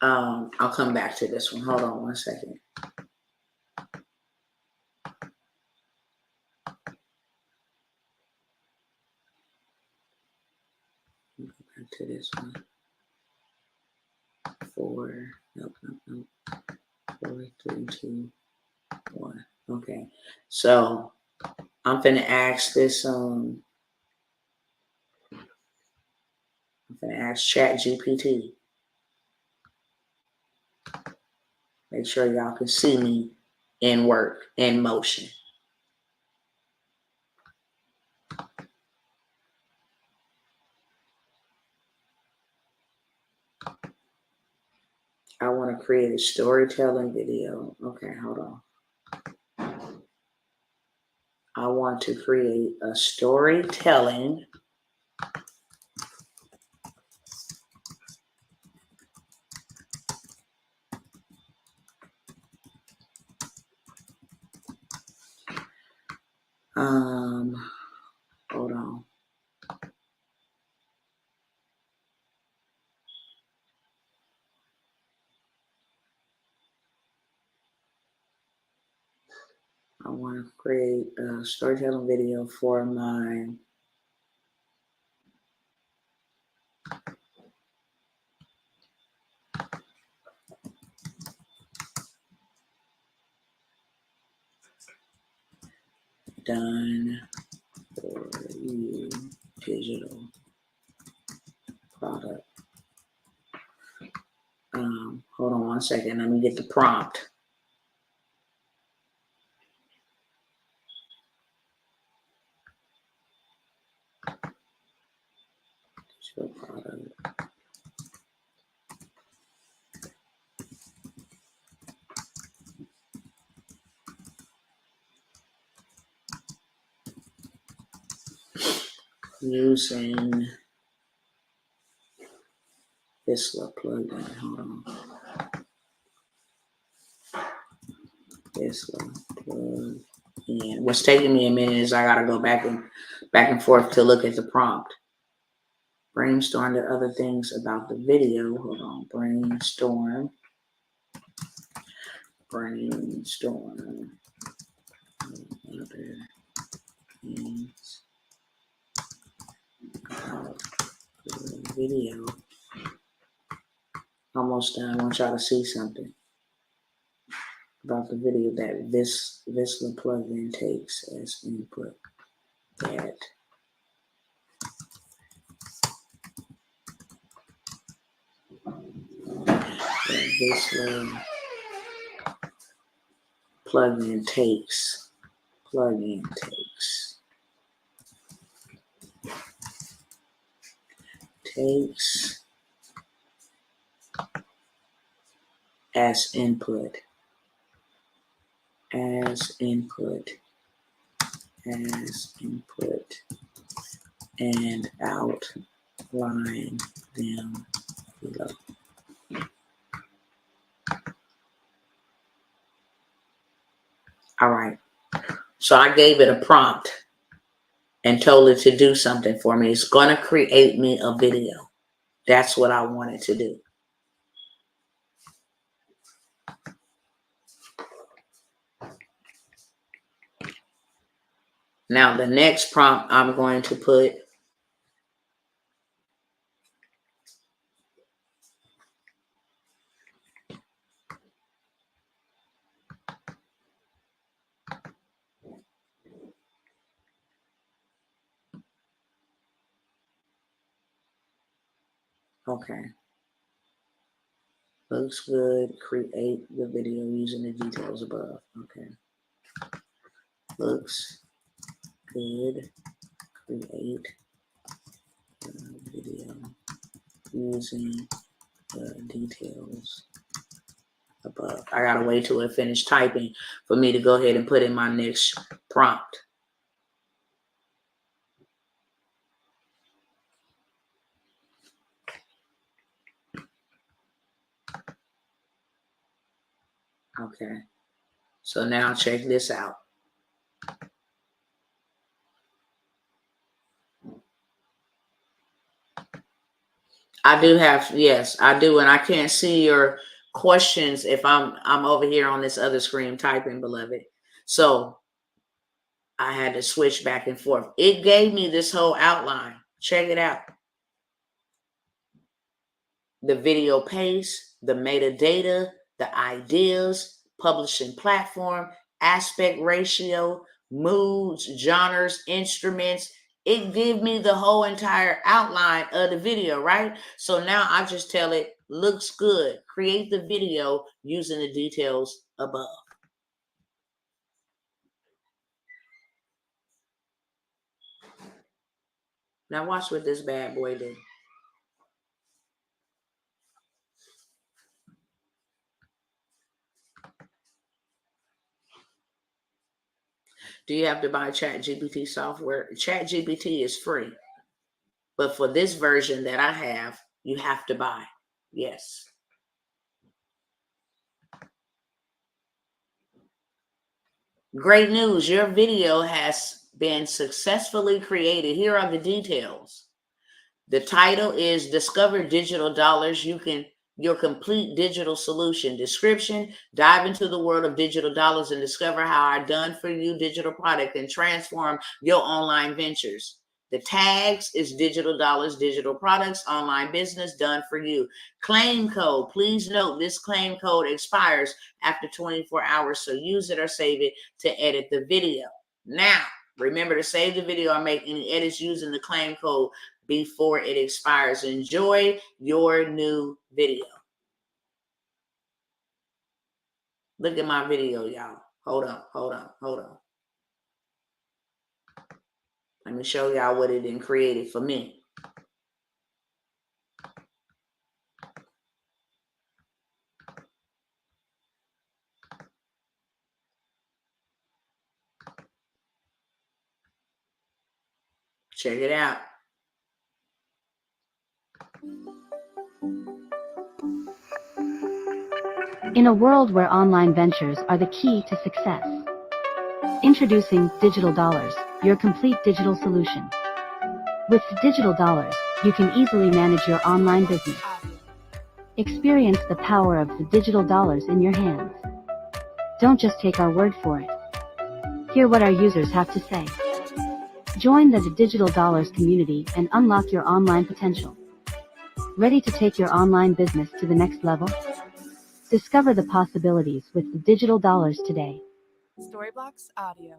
I'll come back to this one. Hold on one second. Go back to this one. 4, nope. 4, 3, 2, 1. Okay. So I'm finna ask this. I'm finna ask Chat GPT. Make sure y'all can see me in work, in motion. I want to create a storytelling video. Okay, hold on. I want to create a storytelling hold on. I want to create a storytelling video for my done for you digital product. Hold on one second. Let me get the prompt. Digital product. Using this little plugin. Hold on. This little plugin. What's taking me a minute is I gotta go back and forth to look at the prompt. brainstorm the other things about the video. Hold on, brainstorm other things about the video. Almost done. I want y'all to see something about the video that this Visla plugin takes as input. That Visla plugin takes as input and outline them below. All right. So I gave it a prompt and told it to do something for me. It's going to create me a video. That's what I wanted to do. Now, the next prompt I'm going to put okay. Looks good. Create the video using the details above. Okay. Looks good. Create the video using the details above. I gotta wait till it finished typing for me to go ahead and put in my next prompt. Okay, so now check this out. I do have, yes, I do, and I can't see your questions if I'm over here on this other screen typing, beloved. So I had to switch back and forth. It gave me this whole outline. Check it out. The video pace, the metadata, the ideas, publishing platform, aspect ratio, moods, genres, instruments. It gives me the whole entire outline of the video, right? So now I just tell it, looks good. Create the video using the details above. Now watch what this bad boy do. Do you have to buy ChatGPT software? ChatGPT is free. But for this version that I have, you have to buy. Yes. Great news. Your video has been successfully created. Here are the details. The title is Discover Digital Dollars. Your complete digital solution. Description, dive into the world of digital dollars and discover how our done-for-you digital product can transform your online ventures. The tags is digital dollars, digital products, online business, done for you. Claim code. Please note this claim code expires after 24 hours, so use it or save it to edit the video. Now, remember to save the video or make any edits using the claim code before it expires. Enjoy your new video. Look at my video, y'all. Hold on. Let me show y'all what it created for me. Check it out. In a world where online ventures are the key to success. Introducing Digital Dollars, your complete digital solution. With Digital Dollars, You can easily manage your online business. Experience the power of the digital dollars in your hands. Don't just take our word for it. Hear what our users have to say. Join the Digital Dollars community and unlock your online potential. Ready to take your online business to the next level? Discover the possibilities with the Digital Dollars today. Storyblocks Audio.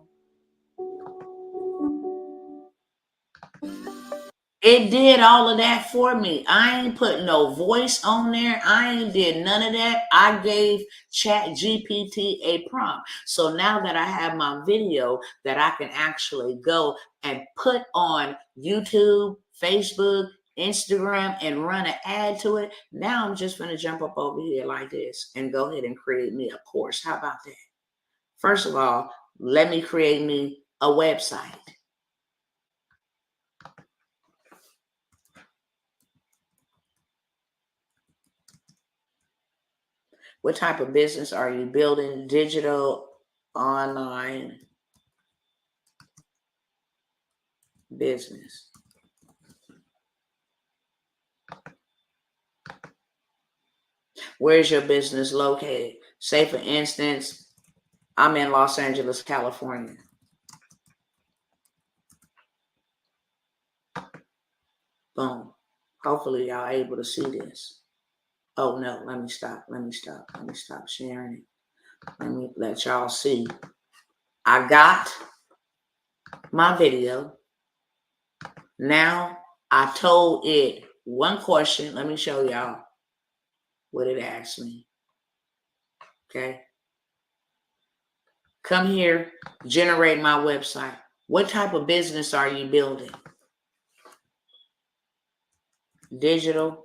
It did all of that for me. I ain't put no voice on there. I ain't did none of that. I gave ChatGPT a prompt. So now that I have my video that I can actually go and put on YouTube, Facebook, Instagram, and run an ad to it, now I'm just going to jump up over here like this and go ahead and create me a course. How about that? First of all, let me create me a website. What type of business are you building? Digital, online business. Where's your business located? Say, for instance, I'm in Los Angeles, California. Boom. Hopefully y'all able to see this. Oh no, let me stop sharing it. Let me let y'all see. I got my video. Now I told it one question. Let me show y'all what it asked me. Okay. Come here, generate my website. What type of business are you building? Digital.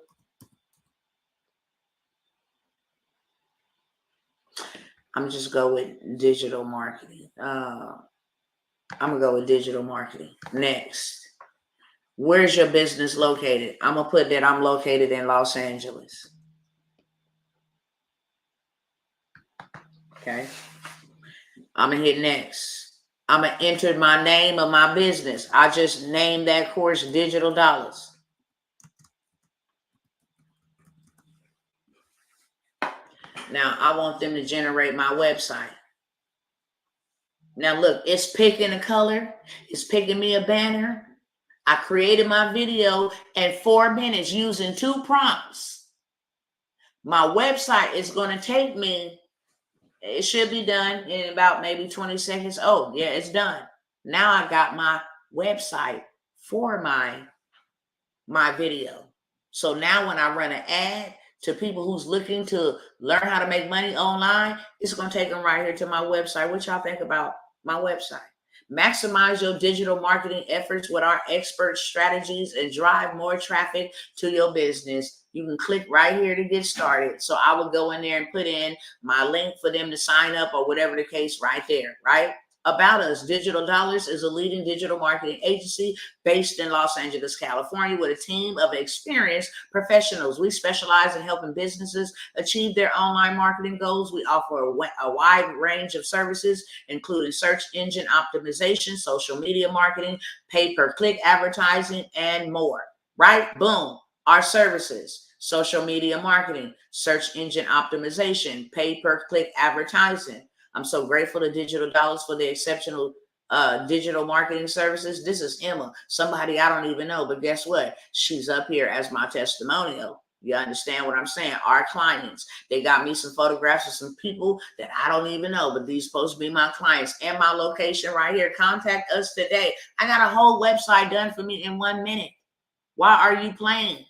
I'm just go with digital marketing. I'm gonna go with digital marketing. Next. Where's your business located? I'm gonna put that I'm located in Los Angeles. Okay. I'm gonna hit next. I'm gonna enter my name of my business. I just named that course Digital Dollars. Now I want them to generate my website. Now look, it's picking a color. It's picking me a banner. I created my video in 4 minutes using 2 prompts. My website is going to take me, it should be done in about maybe 20 seconds. Oh, yeah, it's done. Now I got my website for my video. So now when I run an ad to people who's looking to learn how to make money online, it's going to take them right here to my website. What y'all think about my website? Maximize your digital marketing efforts with our expert strategies and drive more traffic to your business. You can click right here to get started. So I will go in there and put in my link for them to sign up or whatever the case right there, right? About us, Digital Dollars is a leading digital marketing agency based in Los Angeles, California, with a team of experienced professionals. We specialize in helping businesses achieve their online marketing goals. We offer a wide range of services, including search engine optimization, social media marketing, pay-per-click advertising, and more. Right? Boom. Our services: social media marketing, search engine optimization, pay-per-click advertising. I'm so grateful to Digital Dollars for the exceptional digital marketing services. This is Emma, somebody I don't even know, but guess what? She's up here as my testimonial. You understand what I'm saying? Our clients, they got me some photographs of some people that I don't even know, but these supposed to be my clients, and my location right here. Contact us today. I got a whole website done for me in 1 minute. Why are you playing?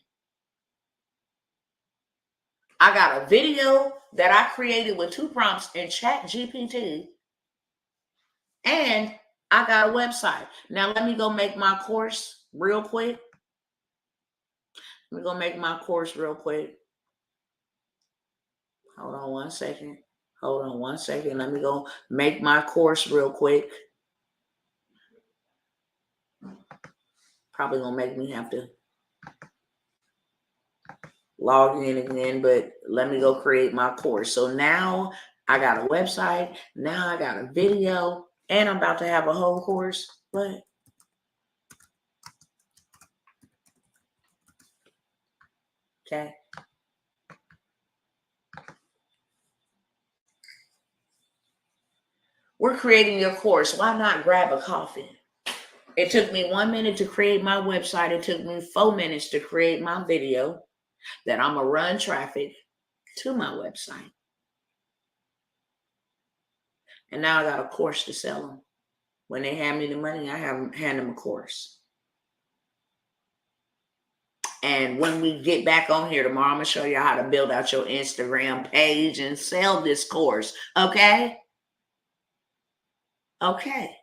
I got a video that I created with 2 prompts in ChatGPT, and I got a website. Now let me go make my course real quick. Let me go make my course real quick. Hold on one second. Let me go make my course real quick. Probably gonna make me have to log in again, but let me go create my course. So now I got a website. Now I got a video, and I'm about to have a whole course. But Okay. We're creating your course. Why not grab a coffee? It took me 1 minute to create my website. It took me 4 minutes to create my video that I'm going to run traffic to my website. And now I got a course to sell them. When they hand me the money, I hand them a course. And when we get back on here tomorrow, I'm going to show you how to build out your Instagram page and sell this course. Okay? Okay.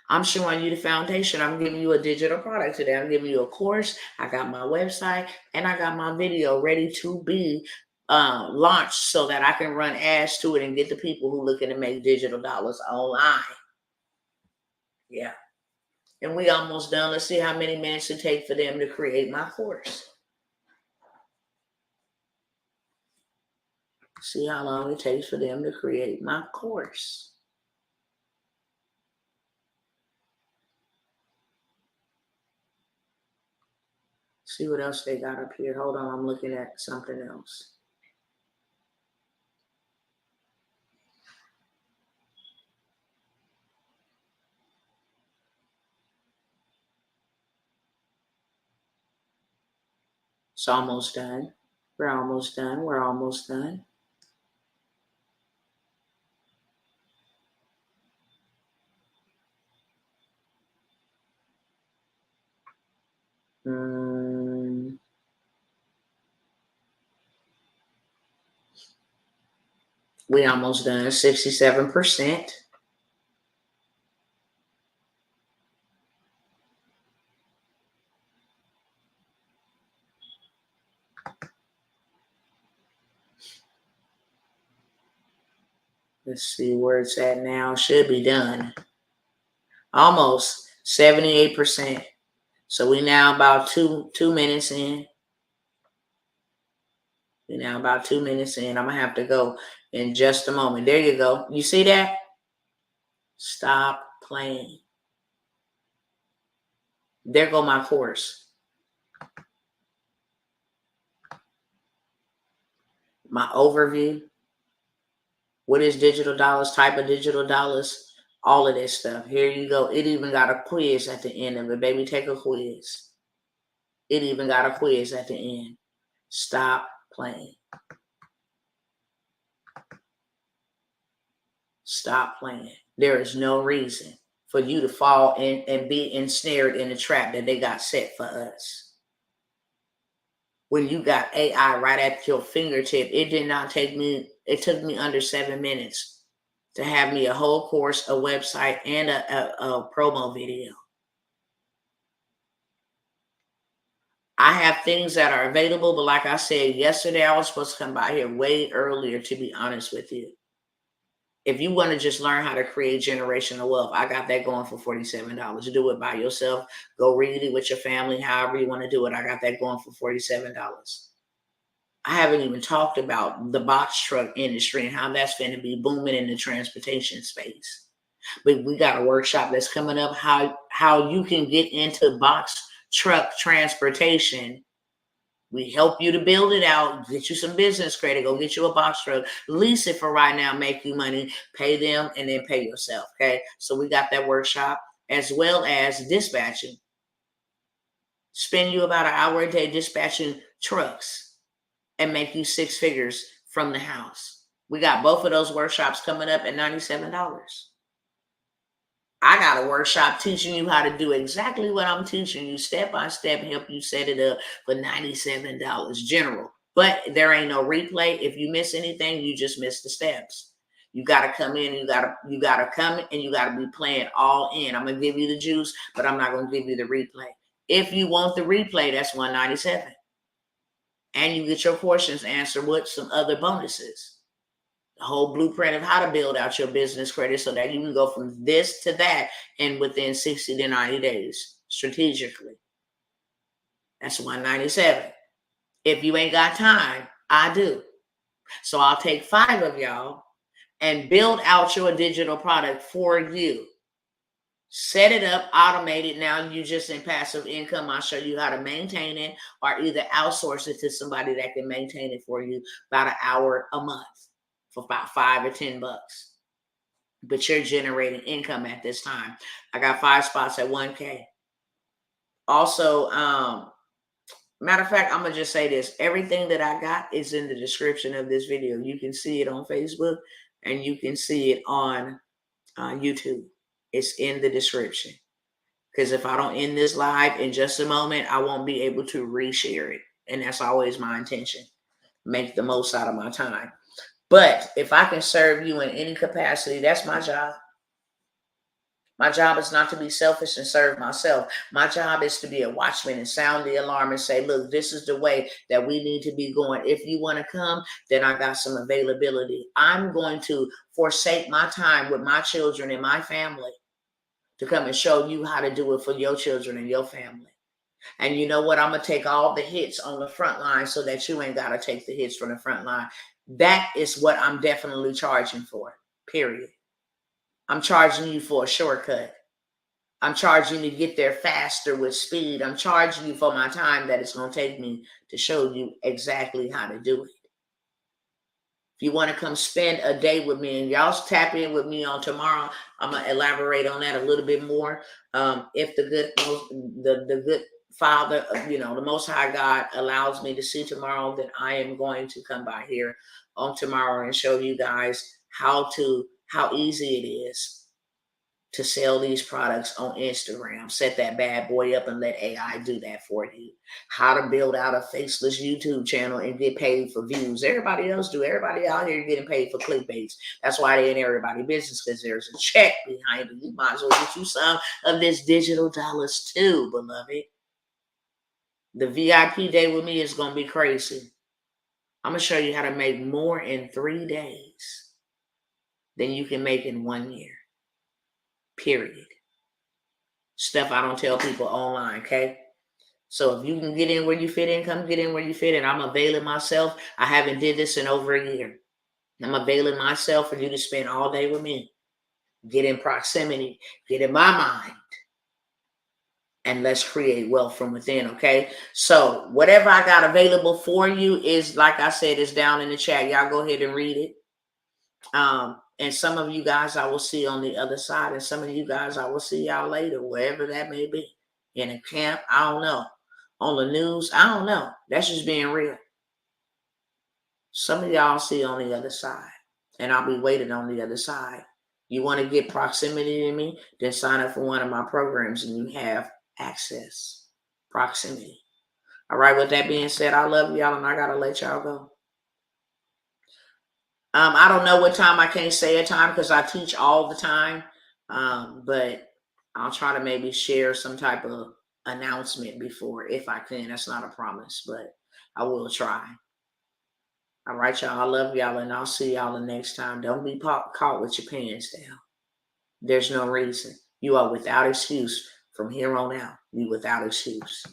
I'm showing you the foundation. I'm giving you a digital product today. I'm giving you a course. I got my website and I got my video ready to be launched so that I can run ads to it and get the people who looking to make digital dollars online. Yeah. And we almost done. Let's see how many minutes it take for them to create my course. See how long it takes for them to create my course. See what else they got up here. Hold on, I'm looking at something else. It's almost done. We're almost done. We're almost done. We almost done. 67%. Let's see where it's at now. Should be done. Almost 78%. So we now about two minutes in. We're now about 2 minutes in. I'm going to have to go in just a moment. There you go. You see that? Stop playing. There go my course. My overview. What is digital dollars? Type of digital dollars. All of this stuff. Here you go. It even got a quiz at the end of it. Baby, take a quiz. It even got a quiz at the end. Stop playing. Stop playing. There is no reason for you to fall in and be ensnared in the trap that they got set for us. When you got AI right at your fingertip, it did not take me, it took me under 7 minutes to have me a whole course, a website, and a promo video. I have things that are available, but like I said yesterday, I was supposed to come by here way earlier, to be honest with you. If you want to just learn how to create generational wealth, I got that going for $47. Do it by yourself. Go read it with your family, however you want to do it. I got that going for $47. I haven't even talked about the box truck industry and how that's going to be booming in the transportation space. But we got a workshop that's coming up, how you can get into box truck transportation. We help you to build it out, get you some business credit, go get you a box truck, lease it for right now, make you money, pay them, and then pay yourself, okay? So we got that workshop, as well as dispatching. Spend you about an hour a day dispatching trucks and make you 6 figures from the house. We got both of those workshops coming up at $97. I got a workshop teaching you how to do exactly what I'm teaching you, step by step, help you set it up for $97 general. But there ain't no replay. If you miss anything, you just miss the steps. You got to come in, you got to come and you got to be playing all in. I'm going to give you the juice, but I'm not going to give you the replay. If you want the replay, that's $197. And you get your questions answered with some other bonuses. The whole blueprint of how to build out your business credit so that you can go from this to that in within 60 to 90 days strategically. That's $197. If you ain't got time, I do. So I'll take 5 of y'all and build out your digital product for you Set it up, automate it. Now you just in passive income. I'll show you how to maintain it or either outsource it to somebody that can maintain it for you about an hour a month for about $5 or $10. But you're generating income at this time. I got 5 spots at 1K. Also, matter of fact, I'm going to just say this. Everything that I got is in the description of this video. You can see it on Facebook and you can see it on YouTube. It's in the description. Because if I don't end this live in just a moment, I won't be able to reshare it. And that's always my intention. Make the most out of my time. But if I can serve you in any capacity, that's my job. My job is not to be selfish and serve myself. My job is to be a watchman and sound the alarm and say, look, this is the way that we need to be going. If you want to come, then I got some availability. I'm going to forsake my time with my children and my family to come and show you how to do it for your children and your family. And you know what? I'm going to take all the hits on the front line so that you ain't got to take the hits from the front line. That is what I'm definitely charging for, period. I'm charging you for a shortcut. I'm charging you to get there faster with speed. I'm charging you for my time that it's going to take me to show you exactly how to do it. If you want to come spend a day with me and y'all tap in with me on tomorrow, I'm going to elaborate on that a little bit more. If the good Father, the Most High God allows me to see tomorrow, then I am going to come by here on tomorrow and show you guys how easy it is to sell these products on Instagram. Set that bad boy up and let AI do that for you. How to build out a faceless YouTube channel and get paid for views. Everybody else do. Everybody out here getting paid for clickbaits. That's why they in everybody's business, because there's a check behind it. You might as well get you some of this digital dollars too, beloved. The VIP day with me is going to be crazy. I'm going to show you how to make more in 3 days than you can make in 1 year. Period. Stuff I don't tell people online, okay? So if you can get in where you fit in, come get in where you fit in. I'm availing myself. I haven't did this in over a year. I'm availing myself for you to spend all day with me. Get in proximity. Get in my mind. And let's create wealth from within, okay? So whatever I got available for you is, like I said, is down in the chat. Y'all go ahead and read it. And some of you guys I will see on the other side, and some of you guys I will see y'all later, wherever that may be. In a camp, I don't know. On the news, I don't know. That's just being real. Some of y'all see on the other side, and I'll be waiting on the other side. You want to get proximity to me? Then sign up for one of my programs, and you have access, proximity. All right, with that being said, I love y'all, and I got to let y'all go. I don't know what time. I can't say a time because I teach all the time. But I'll try to maybe share some type of announcement before, if I can. That's not a promise, but I will try. All right, y'all. I love y'all, and I'll see y'all the next time. Don't be caught with your pants down. There's no reason. You are without excuse from here on out. You without excuse.